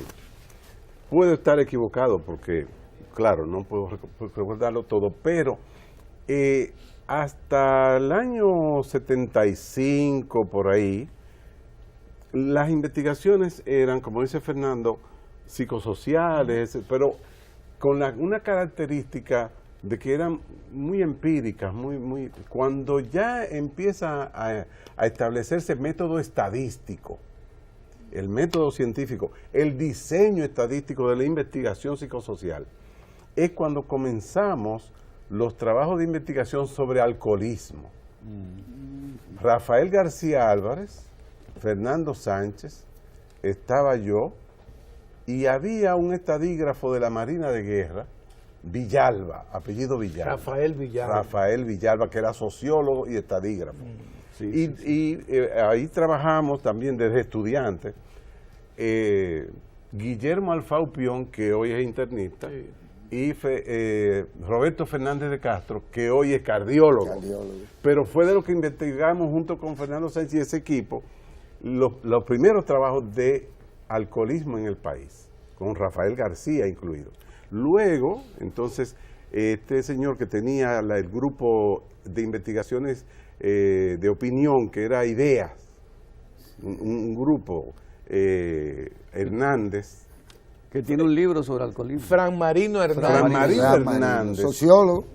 [SPEAKER 2] puedo estar equivocado porque, claro, no puedo recordarlo todo, pero hasta el año 75, por ahí, las investigaciones eran, como dice Fernando, psicosociales, pero con una característica de que eran muy empíricas, cuando ya empieza a establecerse método estadístico, el método científico, el diseño estadístico de la investigación psicosocial, es cuando comenzamos los trabajos de investigación sobre alcoholismo. Rafael García Álvarez Fernando Sánchez, estaba yo, y había un estadígrafo de la Marina de Guerra, Villalba, apellido Villalba. Rafael Villalba, que era sociólogo y estadígrafo. Ahí trabajamos también desde estudiantes. Guillermo Alfaupión, que hoy es internista, y Roberto Fernández de Castro, que hoy es cardiólogo. Pero fue de lo que investigamos junto con Fernando Sánchez y ese equipo, los primeros trabajos de alcoholismo en el país, con Rafael García incluido. Luego, entonces, este señor que tenía el grupo de investigaciones de opinión, que era Ideas, un grupo, Hernández,
[SPEAKER 4] que tiene un libro sobre alcoholismo.
[SPEAKER 5] Fran Marino Hernández,
[SPEAKER 2] sociólogo,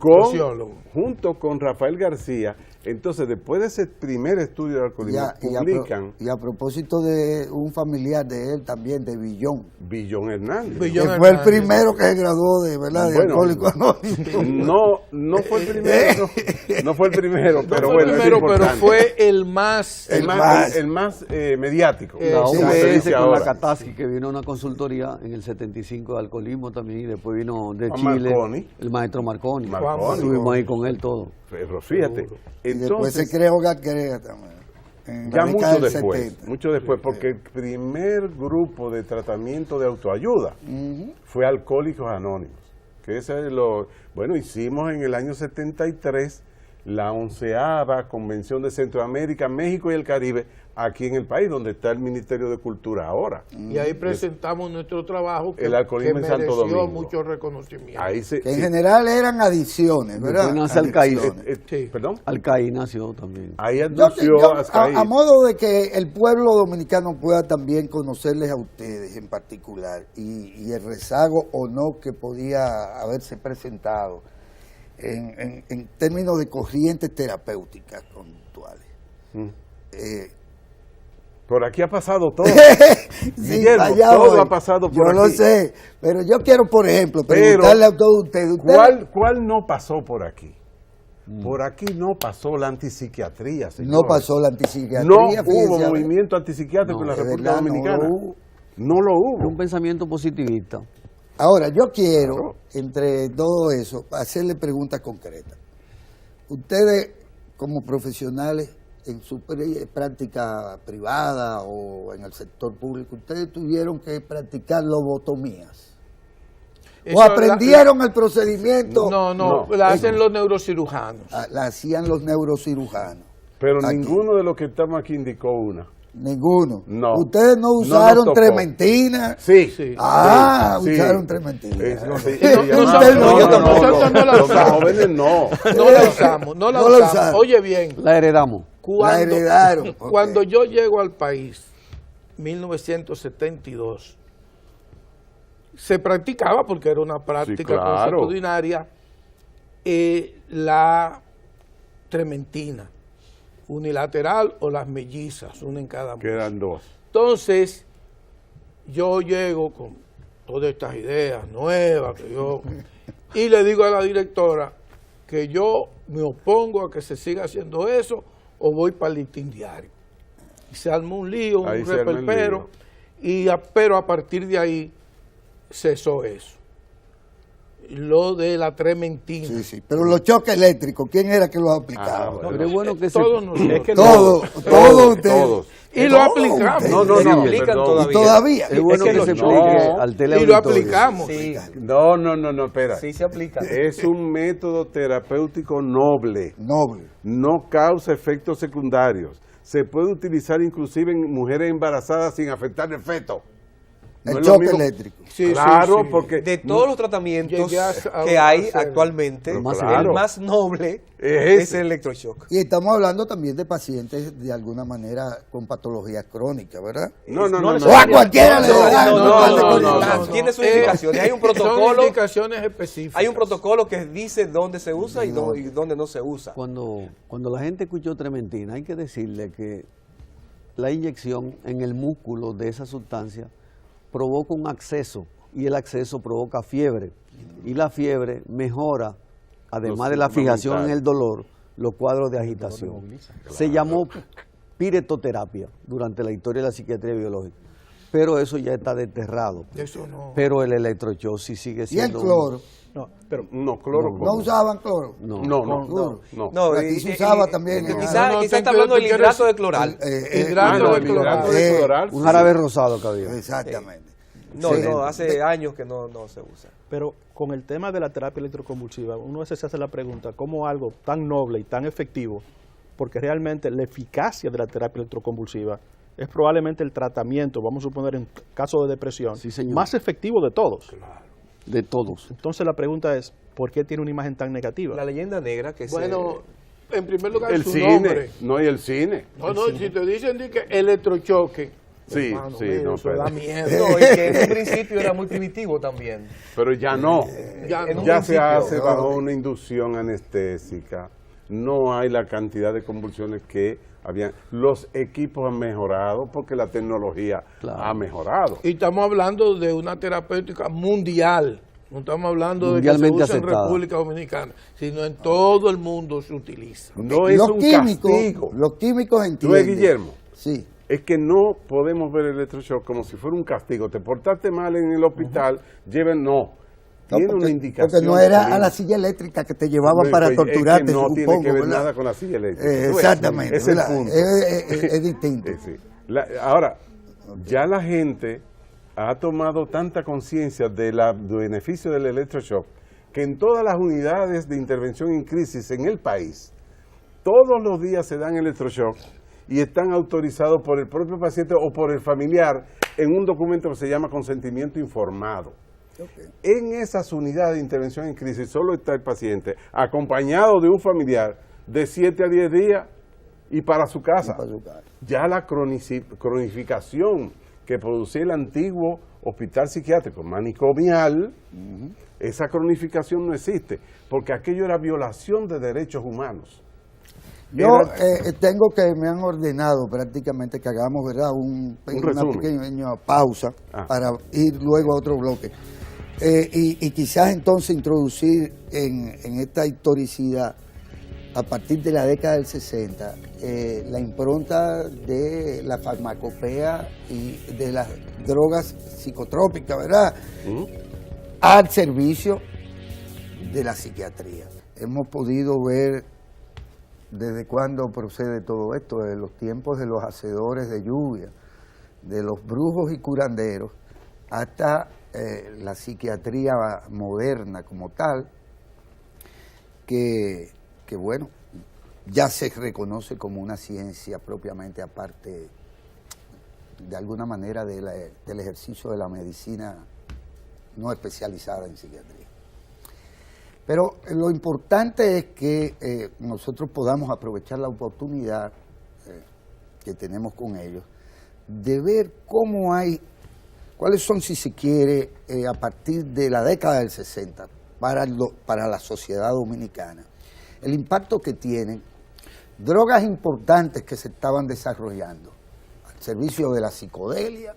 [SPEAKER 2] junto con Rafael García. Entonces, después de ese primer estudio de alcoholismo, publican...
[SPEAKER 1] Y a propósito de un familiar de él también, de
[SPEAKER 2] Villón Hernández.
[SPEAKER 1] Que fue el primero que se graduó de Alcohólico Anónimo.
[SPEAKER 2] No fue el primero, no fue el primero, pero
[SPEAKER 5] fue el más
[SPEAKER 2] mediático.
[SPEAKER 4] La OMS con la Kataski, que vino a una consultoría en el 75 de alcoholismo también, y después vino de Chile
[SPEAKER 2] Marconi.
[SPEAKER 4] El maestro Marconi. Estuvimos ahí con él todo.
[SPEAKER 2] Pero fíjate,
[SPEAKER 1] y después se creó Gatquerea también.
[SPEAKER 2] Ya mucho después, porque el primer grupo de tratamiento de autoayuda fue Alcohólicos Anónimos, que ese es hicimos en el año 73 la 11ª Convención de Centroamérica, México y el Caribe, aquí en el país, donde está el Ministerio de Cultura ahora.
[SPEAKER 5] Y ahí presentamos nuestro trabajo
[SPEAKER 2] el alcoholismo en Santo Domingo.
[SPEAKER 5] Mucho reconocimiento.
[SPEAKER 1] Que en general eran adiciones, ¿verdad?
[SPEAKER 2] ¿Perdón?
[SPEAKER 4] Alcaí nació también.
[SPEAKER 2] Ahí nació
[SPEAKER 1] a modo de que el pueblo dominicano pueda también conocerles a ustedes en particular y el rezago o no que podía haberse presentado en términos de corrientes terapéuticas conductuales.
[SPEAKER 2] Por aquí ha pasado todo.
[SPEAKER 1] Sí,
[SPEAKER 2] Guillermo, todo ha pasado por aquí.
[SPEAKER 1] Yo lo sé, pero yo quiero, por ejemplo, preguntarle a todos ustedes.
[SPEAKER 2] ¿Cuál no pasó por aquí? Por aquí no pasó la antipsiquiatría, señor.
[SPEAKER 1] No pasó la antipsiquiatría.
[SPEAKER 2] No hubo movimiento antipsiquiátrico en la República Dominicana. No lo hubo.
[SPEAKER 4] Un pensamiento positivista.
[SPEAKER 1] Ahora, yo quiero, entre todo eso, hacerle preguntas concretas. Ustedes, como profesionales, en su práctica privada o en el sector público, ustedes tuvieron que practicar lobotomías. ¿O aprendieron el procedimiento?
[SPEAKER 5] No, la hacen los neurocirujanos.
[SPEAKER 1] La hacían los neurocirujanos.
[SPEAKER 2] Pero ninguno de los que estamos aquí indicó una.
[SPEAKER 1] Ninguno.
[SPEAKER 2] No.
[SPEAKER 1] ¿Ustedes no usaron trementina?
[SPEAKER 2] Sí.
[SPEAKER 1] Usaron trementina.
[SPEAKER 5] Nosotros no la usamos.
[SPEAKER 2] Los jóvenes no.
[SPEAKER 5] No la usamos. Oye bien.
[SPEAKER 4] La heredamos.
[SPEAKER 1] La heredaron.
[SPEAKER 5] Cuando yo llego al país, 1972, se practicaba, porque era una práctica consuetudinaria, la trementina unilateral o las mellizas, una en cada mano.
[SPEAKER 2] Quedan dos.
[SPEAKER 5] Entonces, yo llego con todas estas ideas nuevas y le digo a la directora que yo me opongo a que se siga haciendo eso o voy para el listín diario. Y se armó un lío, un reperpero, pero a partir de ahí cesó eso. Lo de la trementina.
[SPEAKER 1] Sí, pero los choques eléctricos, ¿quién era que los aplicaba?
[SPEAKER 4] Pero es bueno que
[SPEAKER 5] todos nosotros.
[SPEAKER 1] Todos ustedes.
[SPEAKER 5] Y lo aplicamos.
[SPEAKER 2] No,
[SPEAKER 3] aplican
[SPEAKER 1] todavía.
[SPEAKER 4] Es bueno que se explique al teleauditorio.
[SPEAKER 5] Y lo aplicamos.
[SPEAKER 3] Sí.
[SPEAKER 2] No, espera.
[SPEAKER 3] Sí se aplica.
[SPEAKER 2] Es un método terapéutico noble.
[SPEAKER 1] Noble.
[SPEAKER 2] No causa efectos secundarios. Se puede utilizar inclusive en mujeres embarazadas sin afectar el feto.
[SPEAKER 1] El choque eléctrico.
[SPEAKER 2] Claro, porque
[SPEAKER 3] de todos los tratamientos que hay actualmente, el más noble es el electroshock.
[SPEAKER 1] Y estamos hablando también de pacientes de alguna manera con patologías crónicas, ¿verdad?
[SPEAKER 2] No.
[SPEAKER 1] O a cualquiera le da.
[SPEAKER 3] No. Tiene sus indicaciones. Hay un protocolo.
[SPEAKER 5] Son indicaciones específicas.
[SPEAKER 3] Hay un protocolo que dice dónde se usa y dónde no se usa.
[SPEAKER 4] Cuando la gente escuchó trementina, hay que decirle que la inyección en el músculo de esa sustancia provoca un acceso y el acceso provoca fiebre y la fiebre mejora, además de la fijación en el dolor, los cuadros de agitación. Se llamó piretoterapia durante la historia de la psiquiatría biológica. Pero eso ya está desterrado.
[SPEAKER 5] Eso no.
[SPEAKER 4] Pero el electrochoc sí sigue
[SPEAKER 1] ¿Y el
[SPEAKER 4] siendo...
[SPEAKER 1] cloro?
[SPEAKER 6] No, pero
[SPEAKER 2] No, cloro.
[SPEAKER 1] ¿No usaban cloro?
[SPEAKER 2] No.
[SPEAKER 1] Cloro.
[SPEAKER 3] No,
[SPEAKER 1] Aquí se usaba también.
[SPEAKER 3] Quizás está hablando del hidrato de cloral.
[SPEAKER 5] Hidrato de cloral.
[SPEAKER 2] de cloral.
[SPEAKER 4] Un jarabe rosado que había.
[SPEAKER 1] Exactamente.
[SPEAKER 3] No,
[SPEAKER 1] Sí.
[SPEAKER 3] no, hace años que no se usa.
[SPEAKER 6] Pero con el tema de la terapia electroconvulsiva, uno a veces se hace la pregunta, ¿cómo algo tan noble y tan efectivo? Porque realmente la eficacia de la terapia electroconvulsiva es probablemente el tratamiento, vamos a suponer en caso de depresión,
[SPEAKER 4] Sí, señor.
[SPEAKER 6] más efectivo de todos.
[SPEAKER 4] De todos.
[SPEAKER 6] Entonces la pregunta es, ¿por qué tiene una imagen tan negativa?
[SPEAKER 3] La leyenda negra que
[SPEAKER 5] Bueno, en primer lugar,
[SPEAKER 2] El
[SPEAKER 5] su
[SPEAKER 2] cine.
[SPEAKER 5] nombre.
[SPEAKER 2] No, y el cine.
[SPEAKER 5] No, si te dicen de que electrochoque,
[SPEAKER 2] Sí,
[SPEAKER 5] hermano,
[SPEAKER 2] sí,
[SPEAKER 5] mira,
[SPEAKER 2] no,
[SPEAKER 5] eso
[SPEAKER 2] pero-
[SPEAKER 5] da miedo.
[SPEAKER 3] No, y que en un principio era muy primitivo también.
[SPEAKER 2] Pero ya no.
[SPEAKER 5] Ya
[SPEAKER 3] en
[SPEAKER 5] no.
[SPEAKER 3] un
[SPEAKER 2] Ya se
[SPEAKER 3] principio.
[SPEAKER 2] hace bajo una inducción anestésica. No hay la cantidad de convulsiones que habían. Los equipos han mejorado porque la tecnología
[SPEAKER 4] Claro.
[SPEAKER 2] ha mejorado.
[SPEAKER 5] Y estamos hablando de una terapéutica mundial. No estamos hablando de que se
[SPEAKER 4] Mundialmente
[SPEAKER 5] usa en
[SPEAKER 4] aceptada.
[SPEAKER 5] República Dominicana, sino en todo el mundo se utiliza.
[SPEAKER 2] No es un castigo.
[SPEAKER 1] Los químicos
[SPEAKER 2] ¿No
[SPEAKER 1] entienden.
[SPEAKER 2] es, Guillermo?
[SPEAKER 1] Sí.
[SPEAKER 2] Es que no podemos ver el electroshock como si fuera un castigo. Te portaste mal en el hospital, lleven, no.
[SPEAKER 1] No,
[SPEAKER 2] Tiene
[SPEAKER 1] porque,
[SPEAKER 2] una indicación.
[SPEAKER 1] porque no era a
[SPEAKER 2] clínica.
[SPEAKER 1] la silla eléctrica que te llevaban
[SPEAKER 2] No,
[SPEAKER 1] para
[SPEAKER 2] pues,
[SPEAKER 1] torturarte,
[SPEAKER 2] es que no
[SPEAKER 1] supongo,
[SPEAKER 2] tiene que ver
[SPEAKER 1] ¿verdad?
[SPEAKER 2] nada con la silla eléctrica. Tú ves,
[SPEAKER 1] Exactamente.
[SPEAKER 2] Es el
[SPEAKER 1] ¿verdad?
[SPEAKER 2] punto.
[SPEAKER 1] Es distinto.
[SPEAKER 2] Sí. Ahora, ya la gente ha tomado tanta conciencia del beneficio del electroshock que en todas las unidades de intervención en crisis en el país, todos los días se dan electroshock y están autorizados por el propio paciente o por el familiar en un documento que se llama consentimiento informado. En esas unidades de intervención en crisis solo está el paciente acompañado de un familiar de 7 a 10 días y para su casa.
[SPEAKER 1] Para su casa.
[SPEAKER 2] Ya la cronificación que producía el antiguo hospital psiquiátrico manicomial, esa cronificación no existe, porque aquello era violación de derechos humanos.
[SPEAKER 1] Yo
[SPEAKER 2] Era-
[SPEAKER 1] tengo que, me han ordenado prácticamente que hagamos, ¿verdad? Una
[SPEAKER 2] resumen.
[SPEAKER 1] pequeña pausa
[SPEAKER 2] Ah.
[SPEAKER 1] para ir luego a otro bloque. Y quizás entonces introducir en esta historicidad, a partir de la década del 60, la impronta de la farmacopea y de las drogas psicotrópicas, ¿verdad? Al servicio de la psiquiatría. Hemos podido ver desde cuándo procede todo esto, de los tiempos de los hacedores de lluvia, de los brujos y curanderos, hasta la psiquiatría moderna como tal, que bueno, ya se reconoce como una ciencia propiamente aparte, de alguna manera, del ejercicio de la medicina no especializada en psiquiatría. Pero lo importante es que nosotros podamos aprovechar la oportunidad que tenemos con ellos de ver cómo cuáles son, si se quiere, a partir de la década del 60 para la sociedad dominicana, el impacto que tienen drogas importantes que se estaban desarrollando al servicio de la psicodelia,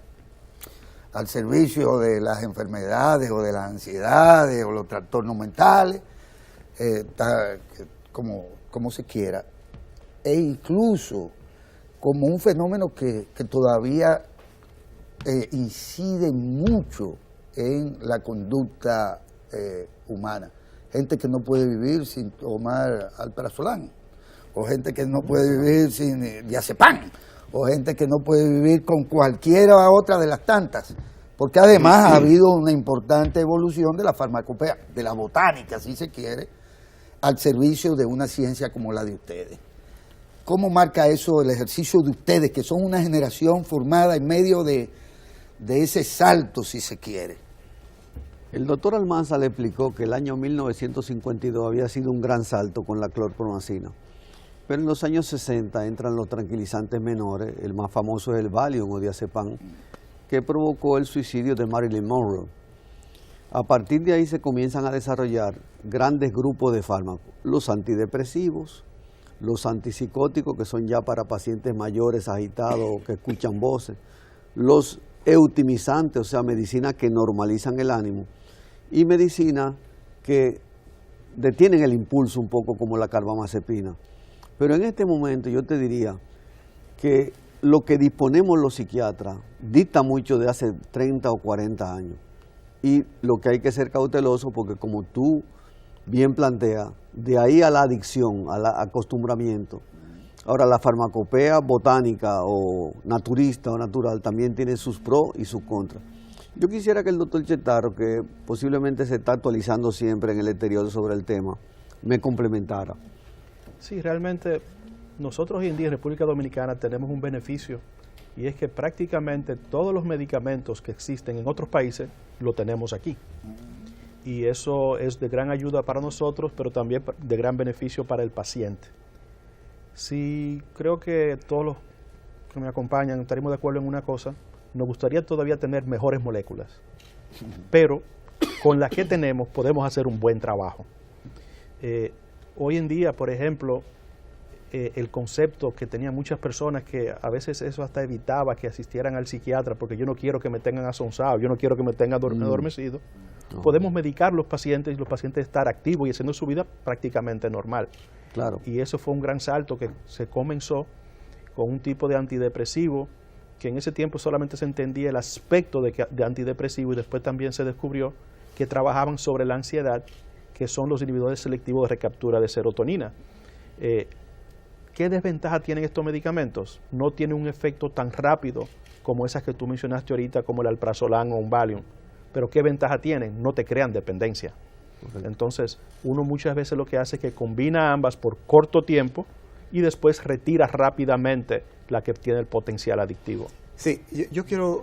[SPEAKER 1] al servicio de las enfermedades o de las ansiedades o los trastornos mentales, como se quiera, e incluso como un fenómeno que todavía incide mucho en la conducta humana. Gente que no puede vivir sin tomar alprazolam, o gente que no puede vivir sin diazepam, o gente que no puede vivir con cualquiera otra de las tantas, porque además ha habido una importante evolución de la farmacopea, de la botánica, si se quiere, al servicio de una ciencia como la de ustedes. ¿Cómo marca eso el ejercicio de ustedes, que son una generación formada en medio de ese salto, si se quiere?
[SPEAKER 4] El doctor Almanza le explicó que el año 1952 había sido un gran salto con la clorpromazina. Pero en los años 60 entran los tranquilizantes menores, el más famoso es el Valium o diazepam, que provocó el suicidio de Marilyn Monroe. A partir de ahí se comienzan a desarrollar grandes grupos de fármacos, los antidepresivos, los antipsicóticos, que son ya para pacientes mayores, agitados, que escuchan voces, los eutimizantes, o sea, medicinas que normalizan el ánimo, y medicinas que detienen el impulso un poco, como la carbamazepina. Pero en este momento yo te diría que lo que disponemos los psiquiatras dicta mucho de hace 30 o 40 años. Y lo que hay que ser cauteloso, porque como tú bien planteas, de ahí a la adicción, al acostumbramiento. Ahora, la farmacopea botánica o naturista o natural también tiene sus pros y sus contras. Yo quisiera que el doctor Chetaro, que posiblemente se está actualizando siempre en el exterior sobre el tema, me complementara.
[SPEAKER 6] Sí, realmente nosotros hoy en día en República Dominicana tenemos un beneficio, y es que prácticamente todos los medicamentos que existen en otros países lo tenemos aquí. Y eso es de gran ayuda para nosotros, pero también de gran beneficio para el paciente. Sí, creo que todos los que me acompañan estaremos de acuerdo en una cosa: nos gustaría todavía tener mejores moléculas, pero con las que tenemos podemos hacer un buen trabajo. Hoy en día, por ejemplo, el concepto que tenían muchas personas, que a veces eso hasta evitaba que asistieran al psiquiatra, porque yo no quiero que me tengan asonsado, yo no quiero que me tengan adormecido. No. Podemos medicar a los pacientes y los pacientes estar activos y haciendo su vida prácticamente normal.
[SPEAKER 4] Claro.
[SPEAKER 6] Y eso fue un gran salto que se comenzó con un tipo de antidepresivo, que en ese tiempo solamente se entendía el aspecto de antidepresivo, y después también se descubrió que trabajaban sobre la ansiedad, que son los inhibidores selectivos de recaptura de serotonina. ¿Qué desventaja tienen estos medicamentos? No tienen un efecto tan rápido como esas que tú mencionaste ahorita, como el alprazolam o un Valium. Pero ¿qué ventaja tienen? No te crean dependencia. Okay. Entonces, uno muchas veces lo que hace es que combina ambas por corto tiempo y después retira rápidamente la que tiene el potencial adictivo.
[SPEAKER 3] Sí, yo quiero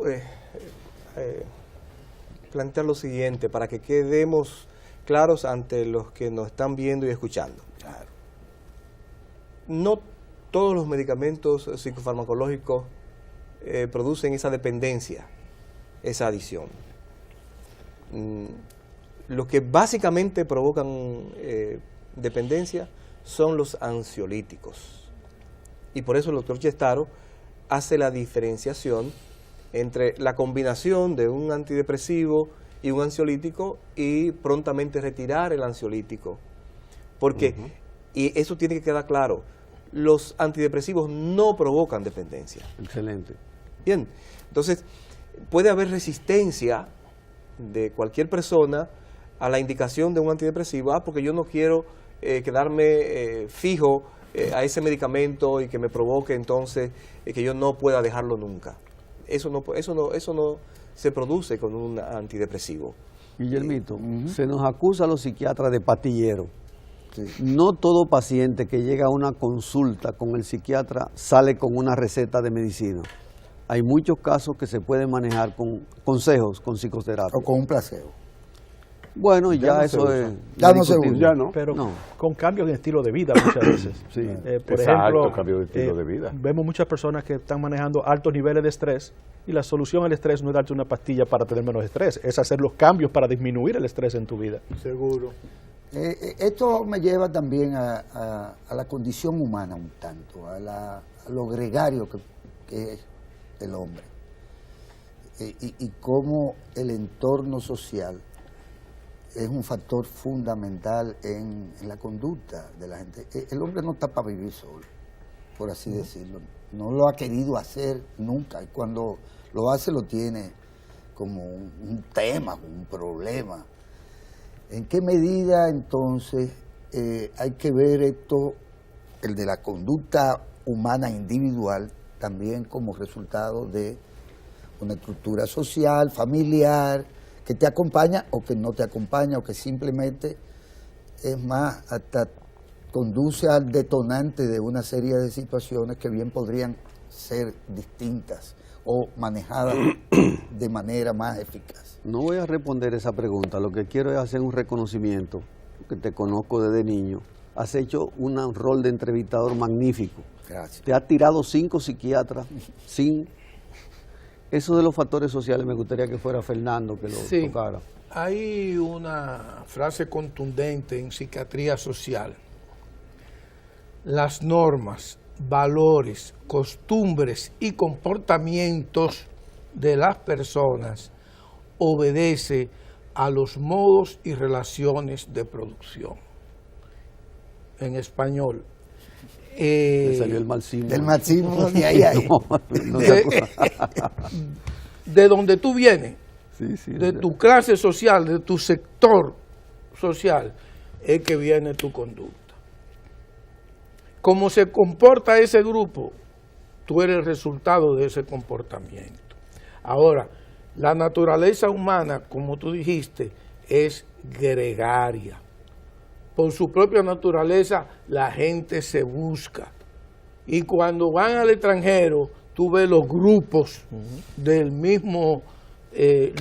[SPEAKER 3] plantear lo siguiente para que quedemos claros ante los que nos están viendo y escuchando. Claro. No todos los medicamentos psicofarmacológicos producen esa dependencia, esa adicción. Lo que básicamente provocan dependencia son los ansiolíticos. Y por eso el doctor Chetaro hace la diferenciación entre la combinación de un antidepresivo y un ansiolítico y prontamente retirar el ansiolítico. Porque, y eso tiene que quedar claro, los antidepresivos no provocan dependencia.
[SPEAKER 4] Excelente.
[SPEAKER 3] Bien, entonces puede haber resistencia de cualquier persona a la indicación de un antidepresivo, porque yo no quiero quedarme fijo a ese medicamento y que me provoque entonces que yo no pueda dejarlo nunca. Eso no se produce con un antidepresivo.
[SPEAKER 4] Guillermito, se nos acusa a los psiquiatras de patilleros. Sí. No todo paciente que llega a una consulta con el psiquiatra sale con una receta de medicina. Hay muchos casos que se pueden manejar con consejos, con psicoterapia.
[SPEAKER 1] O con un placebo.
[SPEAKER 4] Bueno, ya no eso es...
[SPEAKER 1] Ya no se usa.
[SPEAKER 6] Ya no. Pero no, con cambios en estilo de vida muchas veces.
[SPEAKER 2] Sí.
[SPEAKER 6] Por ejemplo, cambio de estilo de vida. Vemos muchas personas que están manejando altos niveles de estrés, y la solución al estrés no es darte una pastilla para tener menos estrés, es hacer los cambios para disminuir el estrés en tu vida.
[SPEAKER 5] Seguro.
[SPEAKER 1] Esto me lleva también a la condición humana un tanto, a lo gregario que es el hombre, y cómo el entorno social es un factor fundamental en la conducta de la gente. El hombre no está para vivir solo, por así decirlo. No lo ha querido hacer nunca, y cuando lo hace lo tiene como un tema, un problema. ¿En qué medida entonces hay que ver esto, el de la conducta humana individual, también como resultado de una estructura social, familiar, que te acompaña o que no te acompaña, o que simplemente, es más, hasta conduce al detonante de una serie de situaciones que bien podrían ser distintas o manejadas de manera más eficaz?
[SPEAKER 4] No voy a responder esa pregunta, lo que quiero es hacer un reconocimiento, que te conozco desde niño. Has hecho un rol de entrevistador magnífico.
[SPEAKER 1] Gracias.
[SPEAKER 4] Te ha tirado 5 psiquiatras sin... Eso de los factores sociales me gustaría que fuera Fernando que lo tocara.
[SPEAKER 5] Hay una frase contundente en psiquiatría social. Las normas, valores, costumbres y comportamientos de las personas obedece a los modos y relaciones de producción. En español,
[SPEAKER 4] Me salió el marxismo.
[SPEAKER 1] Del marxismo de ahí.
[SPEAKER 4] No,
[SPEAKER 5] de donde tú vienes,
[SPEAKER 4] sí,
[SPEAKER 5] de tu clase social, de tu sector social, es que viene tu conducta. Cómo se comporta ese grupo, tú eres el resultado de ese comportamiento. Ahora, la naturaleza humana, como tú dijiste, es gregaria. Por su propia naturaleza, la gente se busca. Y cuando van al extranjero, tú ves los grupos del mismo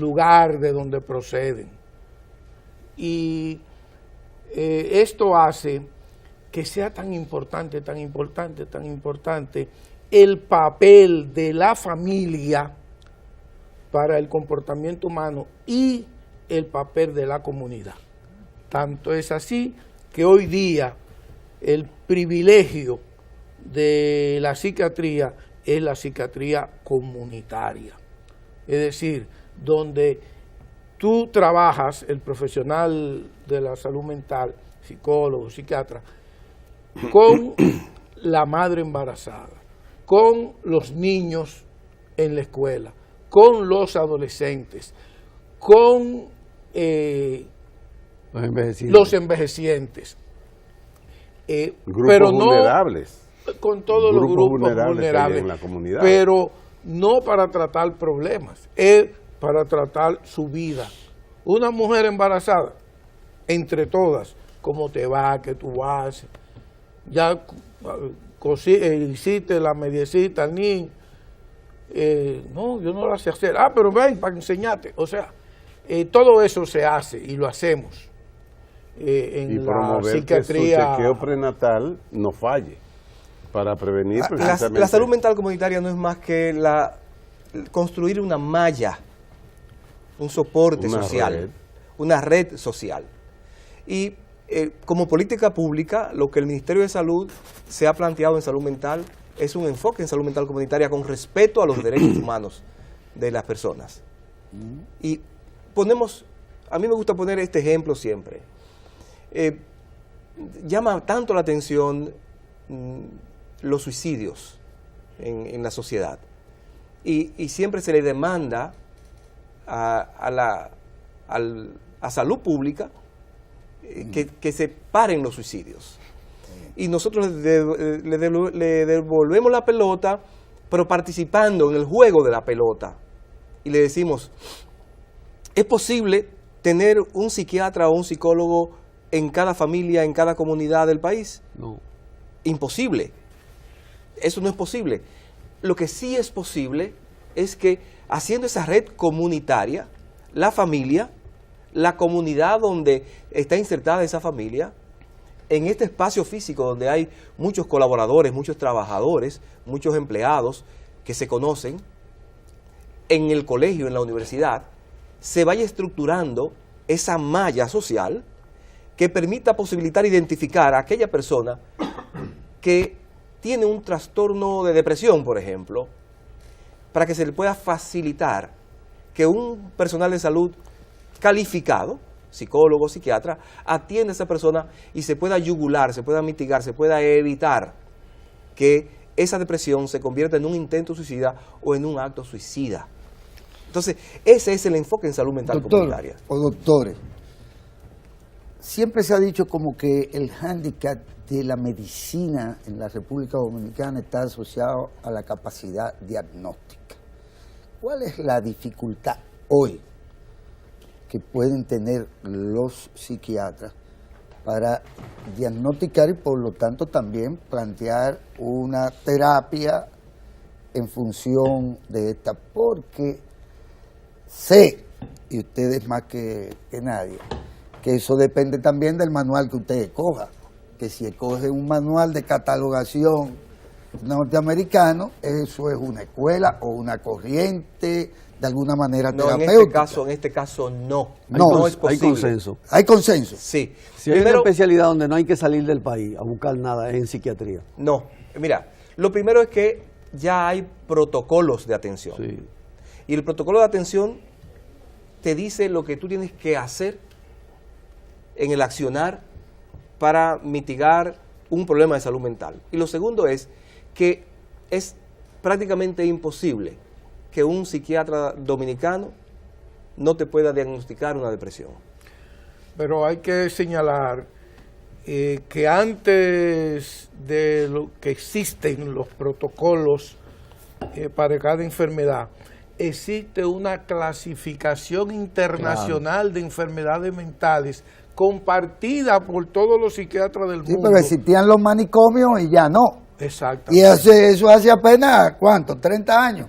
[SPEAKER 5] lugar de donde proceden. Y esto hace que sea tan importante el papel de la familia para el comportamiento humano y el papel de la comunidad. Tanto es así que hoy día el privilegio de la psiquiatría es la psiquiatría comunitaria. Es decir, donde tú trabajas, el profesional de la salud mental, psicólogo, psiquiatra, con la madre embarazada, con los niños en la escuela, con los adolescentes, con los envejecientes.
[SPEAKER 2] Grupos
[SPEAKER 5] pero no
[SPEAKER 2] vulnerables.
[SPEAKER 5] con todos los grupos vulnerables
[SPEAKER 2] en la comunidad.
[SPEAKER 5] Pero no para tratar problemas, es para tratar su vida. Una mujer embarazada, entre todas, ¿cómo te va? ¿Qué tú haces? Ya hiciste la mediecita al niño. No, yo no la sé hacer. Ah, pero ven para enseñarte. O sea, todo eso se hace y lo hacemos en
[SPEAKER 2] y
[SPEAKER 5] la
[SPEAKER 2] promover
[SPEAKER 5] psiquiatría.
[SPEAKER 2] Que su chequeo prenatal no falle para prevenir precisamente.
[SPEAKER 3] La salud mental comunitaria no es más que construir una malla, un soporte social, una red social. Y como política pública, lo que el Ministerio de Salud se ha planteado en salud mental es un enfoque en salud mental comunitaria con respeto a los derechos humanos de las personas. Y a mí me gusta poner este ejemplo siempre. Llama tanto la atención los suicidios en la sociedad. Y siempre se le demanda a salud pública que se paren los suicidios. Y nosotros le devolvemos la pelota, pero participando en el juego de la pelota. Y le decimos, ¿es posible tener un psiquiatra o un psicólogo en cada familia, en cada comunidad del país?
[SPEAKER 4] No.
[SPEAKER 3] Imposible. Eso no es posible. Lo que sí es posible es que haciendo esa red comunitaria, la familia, la comunidad donde está insertada esa familia, en este espacio físico donde hay muchos colaboradores, muchos trabajadores, muchos empleados que se conocen, en el colegio, en la universidad, se vaya estructurando esa malla social que permita posibilitar identificar a aquella persona que tiene un trastorno de depresión, por ejemplo, para que se le pueda facilitar que un personal de salud calificado, psicólogo, psiquiatra, atienda a esa persona y se pueda yugular, se pueda mitigar, se pueda evitar que esa depresión se convierta en un intento suicida o en un acto suicida. Entonces, ese es el enfoque en salud mental comunitaria.
[SPEAKER 1] O doctores, siempre se ha dicho como que el hándicap de la medicina en la República Dominicana está asociado a la capacidad diagnóstica. ¿Cuál es la dificultad hoy que pueden tener los psiquiatras para diagnosticar y por lo tanto también plantear una terapia en función de esta? Porque sé, y ustedes más que nadie, que eso depende también del manual que usted escoja, que si escoge un manual de catalogación norteamericano, eso es una escuela o una corriente de alguna manera terapéutica.
[SPEAKER 3] En este caso no.
[SPEAKER 1] No
[SPEAKER 3] es posible.
[SPEAKER 4] Hay consenso.
[SPEAKER 1] ¿Hay consenso?
[SPEAKER 3] Sí.
[SPEAKER 4] Si hay una especialidad donde no hay que salir del país a buscar nada, es en psiquiatría.
[SPEAKER 3] No. Mira, lo primero es que ya hay protocolos de atención.
[SPEAKER 4] Sí.
[SPEAKER 3] Y el protocolo de atención te dice lo que tú tienes que hacer en el accionar para mitigar un problema de salud mental. Y lo segundo es que es prácticamente imposible que un psiquiatra dominicano no te pueda diagnosticar una depresión.
[SPEAKER 5] Pero hay que señalar que antes de lo que existen los protocolos para cada enfermedad, existe una clasificación internacional de enfermedades mentales compartida por todos los psiquiatras del
[SPEAKER 1] Sí,
[SPEAKER 5] mundo.
[SPEAKER 1] pero existían los manicomios y ya no.
[SPEAKER 5] Exacto.
[SPEAKER 1] Y eso hace apenas, ¿cuánto? 30 años,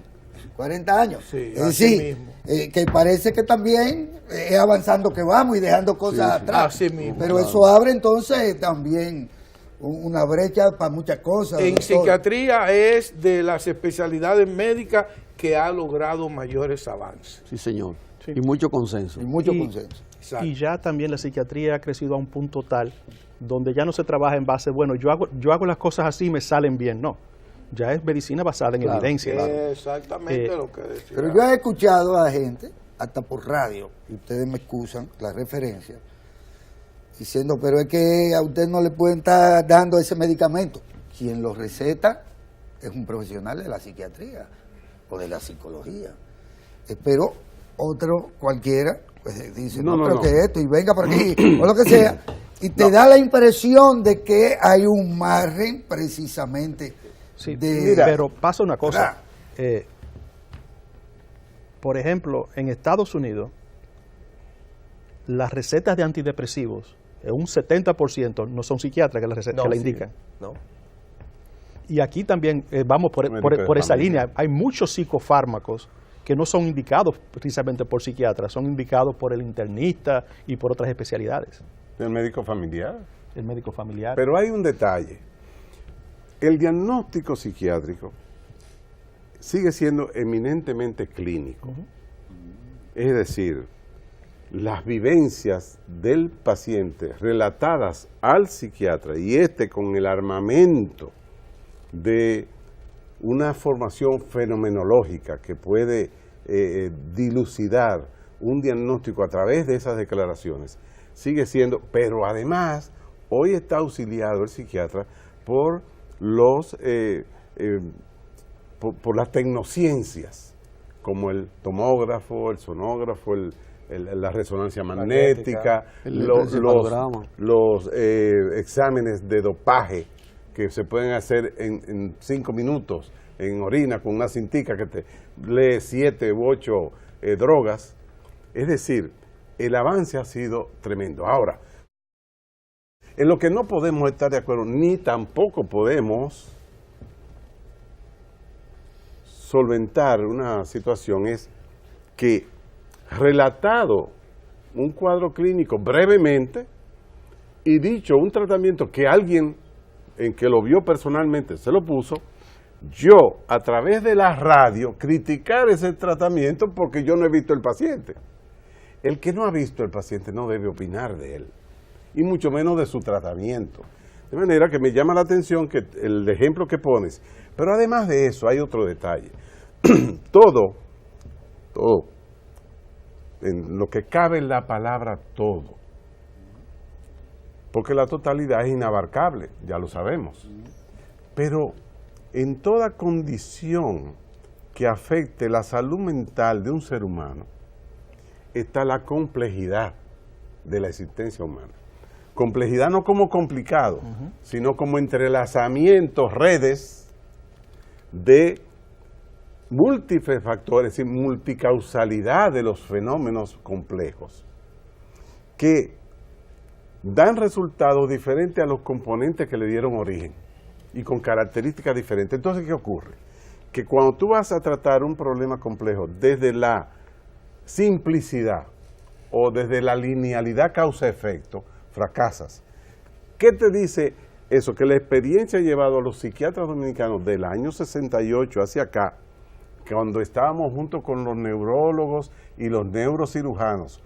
[SPEAKER 1] 40 años.
[SPEAKER 5] Sí,
[SPEAKER 1] Es
[SPEAKER 5] así
[SPEAKER 1] decir,
[SPEAKER 5] mismo.
[SPEAKER 1] Que parece que también es avanzando que vamos y dejando cosas atrás.
[SPEAKER 5] Así mismo.
[SPEAKER 1] Pero eso abre entonces también una brecha para muchas cosas.
[SPEAKER 5] En
[SPEAKER 1] doctor.
[SPEAKER 5] psiquiatría es de las especialidades médicas que ha logrado mayores avances.
[SPEAKER 4] Sí, señor.
[SPEAKER 6] Sí.
[SPEAKER 4] Y mucho consenso.
[SPEAKER 1] Y mucho
[SPEAKER 6] Y-
[SPEAKER 1] consenso.
[SPEAKER 5] Exacto.
[SPEAKER 6] Y ya también la psiquiatría ha crecido a un punto tal donde ya no se trabaja en base, bueno, yo hago las cosas así y me salen bien, no. Ya es medicina basada en
[SPEAKER 4] Claro,
[SPEAKER 6] evidencia.
[SPEAKER 5] Exactamente
[SPEAKER 6] Eh,
[SPEAKER 5] lo que decía.
[SPEAKER 1] Pero yo he escuchado a gente, hasta por radio, y ustedes me excusan la referencia, diciendo, pero es que a usted no le pueden estar dando ese medicamento. Quien lo receta es un profesional de la psiquiatría o de la psicología. Pero otro cualquiera pues dice, no, pero que esto, y venga por aquí, o lo que sea, y te da la impresión de que hay un margen precisamente
[SPEAKER 6] Sí,
[SPEAKER 1] de...
[SPEAKER 6] pero pasa una cosa.
[SPEAKER 1] ¿Verdad?
[SPEAKER 6] Por ejemplo, en Estados Unidos, las recetas de antidepresivos, un 70% no son psiquiatras que que la indican.
[SPEAKER 3] No.
[SPEAKER 6] Y aquí también vamos por esa línea. Hay muchos psicofármacos que no son indicados precisamente por psiquiatras, son indicados por el internista y por otras especialidades,
[SPEAKER 2] El médico familiar.
[SPEAKER 6] el médico familiar.
[SPEAKER 2] Pero hay un detalle. El diagnóstico psiquiátrico sigue siendo eminentemente clínico. Es decir, las vivencias del paciente relatadas al psiquiatra y con el armamento de una formación fenomenológica que puede dilucidar un diagnóstico a través de esas declaraciones, sigue siendo, pero además hoy está auxiliado el psiquiatra por por las tecnociencias, como el tomógrafo, el sonógrafo, la resonancia magnética, los exámenes de dopaje que se pueden hacer en 5 minutos en orina con una cintica que te lee 7 u 8 drogas. Es decir, el avance ha sido tremendo. Ahora, en lo que no podemos estar de acuerdo, ni tampoco podemos solventar una situación, es que relatado un cuadro clínico brevemente y dicho un tratamiento que alguien en que lo vio personalmente se lo puso, yo a través de la radio criticar ese tratamiento porque yo no he visto el paciente. El que no ha visto el paciente no debe opinar de él, y mucho menos de su tratamiento. De manera que me llama la atención que el ejemplo que pones, pero además de eso hay otro detalle. todo, en lo que cabe en la palabra todo, porque la totalidad es inabarcable, ya lo sabemos, pero en toda condición que afecte la salud mental de un ser humano, está la complejidad de la existencia humana. Complejidad no como complicado, sino como entrelazamientos, redes de múltiples factores y multicausalidad de los fenómenos complejos que dan resultados diferentes a los componentes que le dieron origen y con características diferentes. Entonces, ¿qué ocurre? Que cuando tú vas a tratar un problema complejo desde la simplicidad o desde la linealidad causa-efecto, fracasas. ¿Qué te dice eso? Que la experiencia ha llevado a los psiquiatras dominicanos del año 68 hacia acá, cuando estábamos junto con los neurólogos y los neurocirujanos,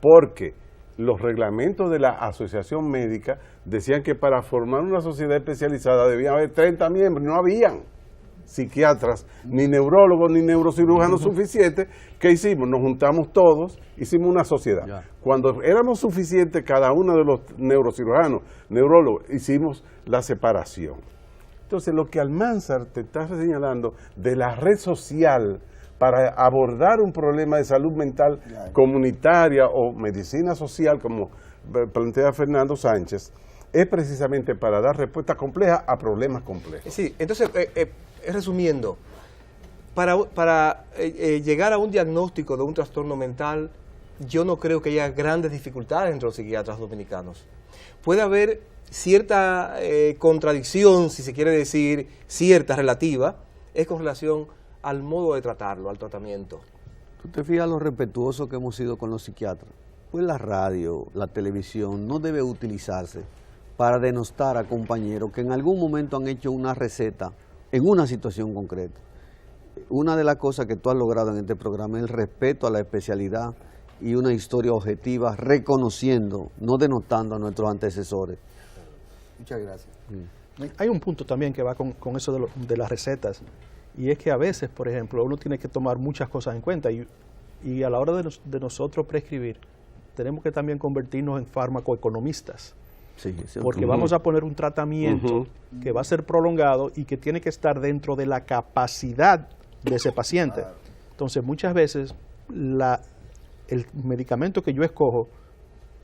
[SPEAKER 2] porque los reglamentos de la asociación médica decían que para formar una sociedad especializada debía haber 30 miembros, no habían. psiquiatras, ni neurólogos, ni neurocirujanos suficientes. ¿Qué hicimos? Nos juntamos todos, hicimos una sociedad.
[SPEAKER 4] Ya.
[SPEAKER 2] Cuando éramos suficientes, cada uno de los neurocirujanos, neurólogos, hicimos la separación. Entonces, lo que Almanzar te está señalando de la red social para abordar un problema de salud mental comunitaria o medicina social, como plantea Fernando Sánchez, es precisamente para dar respuesta compleja a problemas complejos.
[SPEAKER 3] Sí, entonces, resumiendo, para llegar a un diagnóstico de un trastorno mental, yo no creo que haya grandes dificultades entre los psiquiatras dominicanos. Puede haber cierta contradicción, si se quiere decir, cierta, relativa, es con relación al modo de tratarlo, al tratamiento.
[SPEAKER 4] ¿Tú te fijas lo respetuoso que hemos sido con los psiquiatras? Pues la radio, la televisión no debe utilizarse para denostar a compañeros que en algún momento han hecho una receta en una situación concreta. Una de las cosas que tú has logrado en este programa es el respeto a la especialidad y una historia objetiva, reconociendo, no denostando a nuestros antecesores.
[SPEAKER 1] Muchas gracias.
[SPEAKER 6] Hay un punto también que va con eso de las recetas, y es que a veces, por ejemplo, uno tiene que tomar muchas cosas en cuenta y a la hora de nosotros prescribir, tenemos que también convertirnos en farmacoeconomistas.
[SPEAKER 4] Sí,
[SPEAKER 6] Porque vamos a poner un tratamiento que va a ser prolongado y que tiene que estar dentro de la capacidad de ese paciente. Entonces, muchas veces el medicamento que yo escojo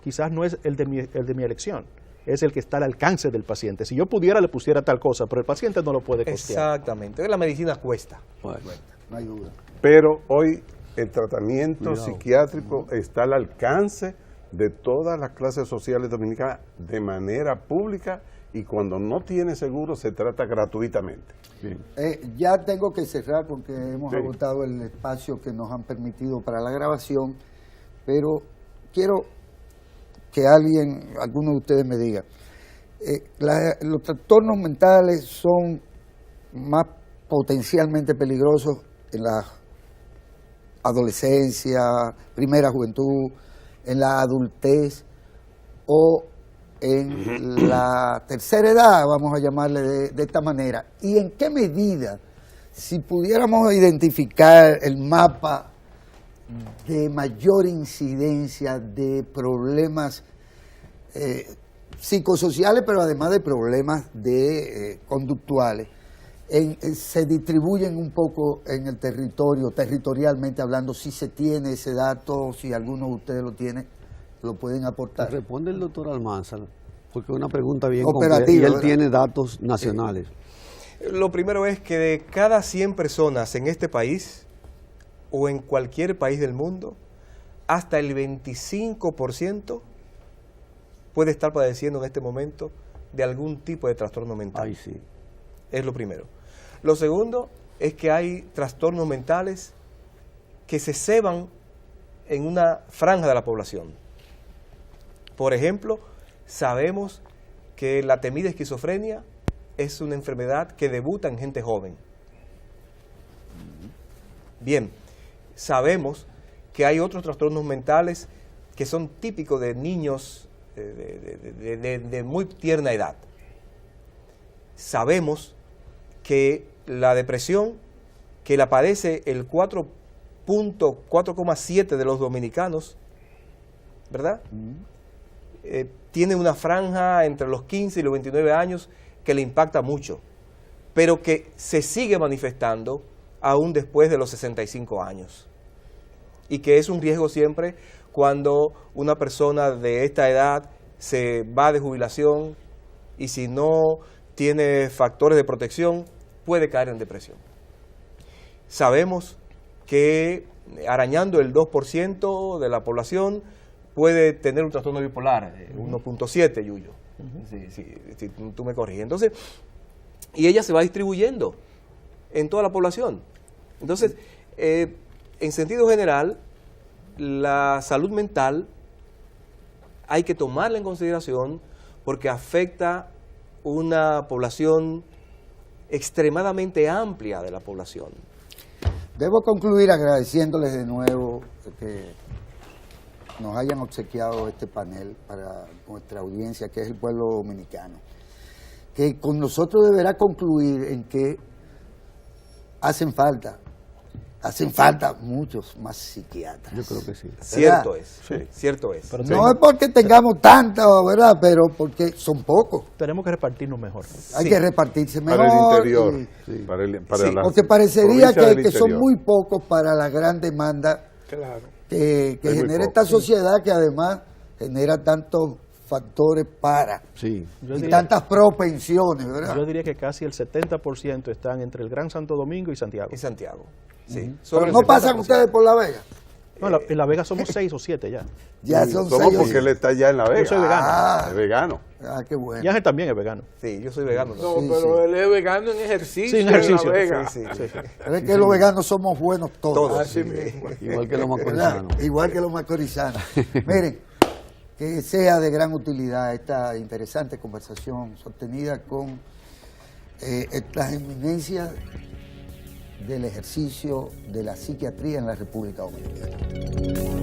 [SPEAKER 6] quizás no es el de mi elección, es el que está al alcance del paciente. Si yo pudiera, le pusiera tal cosa, pero el paciente no lo puede costear.
[SPEAKER 3] Exactamente, la medicina cuesta.
[SPEAKER 4] Bueno.
[SPEAKER 1] No hay duda.
[SPEAKER 2] Pero hoy el tratamiento psiquiátrico está al alcance de todas las clases sociales dominicanas de manera pública, y cuando no tiene seguro se trata gratuitamente.
[SPEAKER 1] Ya tengo que cerrar porque hemos agotado el espacio que nos han permitido para la grabación, pero quiero que alguno de ustedes me diga, los trastornos mentales son más potencialmente peligrosos en la adolescencia, primera juventud, en la adultez o en la tercera edad, vamos a llamarle de esta manera. ¿Y en qué medida, si pudiéramos identificar el mapa de mayor incidencia de problemas psicosociales, pero además de problemas conductuales, se distribuyen un poco en el territorio, territorialmente hablando, si se tiene ese dato, si alguno de ustedes lo tiene, lo pueden aportar?
[SPEAKER 4] Responde el doctor Almanzar, porque es una pregunta bien
[SPEAKER 1] operativa,
[SPEAKER 4] completa, y él
[SPEAKER 1] ¿verdad?
[SPEAKER 4] tiene datos nacionales.
[SPEAKER 3] Lo primero es que de cada 100 personas en este país, o en cualquier país del mundo, hasta el 25% puede estar padeciendo en este momento de algún tipo de trastorno mental.
[SPEAKER 4] Ay, sí.
[SPEAKER 3] Es lo primero. Lo segundo es que hay trastornos mentales que se ceban en una franja de la población. Por ejemplo, sabemos que la temida esquizofrenia es una enfermedad que debuta en gente joven. Bien, sabemos que hay otros trastornos mentales que son típicos de niños de muy tierna edad. Sabemos que la depresión, que la padece el 4,7% de los dominicanos, ¿verdad? Tiene una franja entre los 15 y los 29 años que le impacta mucho, pero que se sigue manifestando aún después de los 65 años. Y que es un riesgo siempre cuando una persona de esta edad se va de jubilación y si no tiene factores de protección, puede caer en depresión. Sabemos que arañando el 2% de la población puede tener un trastorno bipolar, 1.7, Yuyo, si tú me corriges. Entonces, y ella se va distribuyendo en toda la población. Entonces, en sentido general, la salud mental hay que tomarla en consideración porque afecta una población extremadamente amplia de la población.
[SPEAKER 1] Debo concluir agradeciéndoles de nuevo que nos hayan obsequiado este panel para nuestra audiencia, que es el pueblo dominicano, que con nosotros deberá concluir en que hacen falta muchos más psiquiatras.
[SPEAKER 4] Yo creo que sí.
[SPEAKER 3] Cierto
[SPEAKER 1] ¿Verdad?
[SPEAKER 3] es, cierto es.
[SPEAKER 6] Pero
[SPEAKER 1] No es porque tengamos tantos, ¿verdad? Pero porque son pocos.
[SPEAKER 6] tenemos que repartirnos mejor.
[SPEAKER 1] Hay que repartirse mejor.
[SPEAKER 2] Para el interior.
[SPEAKER 1] y-
[SPEAKER 2] Para
[SPEAKER 3] Sí,
[SPEAKER 2] las
[SPEAKER 1] porque parecería
[SPEAKER 2] provincias del
[SPEAKER 1] que son
[SPEAKER 2] interior.
[SPEAKER 1] muy pocos para la gran demanda
[SPEAKER 5] Claro.
[SPEAKER 1] que
[SPEAKER 2] muy
[SPEAKER 1] genera
[SPEAKER 2] poco.
[SPEAKER 1] esta sociedad, que además genera tantos factores para
[SPEAKER 4] Sí.
[SPEAKER 6] Yo
[SPEAKER 1] y
[SPEAKER 6] diría,
[SPEAKER 1] tantas propensiones, ¿verdad?
[SPEAKER 6] yo diría que casi el 70% están entre el Gran Santo Domingo y Santiago.
[SPEAKER 3] En Santiago. Sí.
[SPEAKER 1] Pero
[SPEAKER 3] Sobre el
[SPEAKER 1] no pasan
[SPEAKER 3] 70%.
[SPEAKER 1] ustedes por La Vega.
[SPEAKER 6] No, en La Vega somos 6 o 7 ya.
[SPEAKER 1] Ya son
[SPEAKER 2] ¿Cómo?
[SPEAKER 1] 6 o
[SPEAKER 2] Porque él está ya en La Vega.
[SPEAKER 6] Yo soy vegano.
[SPEAKER 1] Ah.
[SPEAKER 2] Es vegano.
[SPEAKER 1] Ah, qué bueno.
[SPEAKER 6] Y Ángel también es vegano.
[SPEAKER 3] Sí, yo soy vegano.
[SPEAKER 5] No,
[SPEAKER 1] Sí,
[SPEAKER 5] pero
[SPEAKER 1] sí.
[SPEAKER 5] él es vegano en ejercicio,
[SPEAKER 6] Sí, en
[SPEAKER 5] en
[SPEAKER 6] ejercicio.
[SPEAKER 5] La Vega.
[SPEAKER 3] Sí, sí.
[SPEAKER 1] Pero es que los veganos somos buenos todos.
[SPEAKER 3] Todos.
[SPEAKER 5] Así mismo.
[SPEAKER 4] Igual que los
[SPEAKER 1] ¿verdad?
[SPEAKER 4] macorizanos.
[SPEAKER 1] Igual que los macorizanos. Miren, que sea de gran utilidad esta interesante conversación sostenida con estas eminencias del ejercicio de la psiquiatría en la República Dominicana.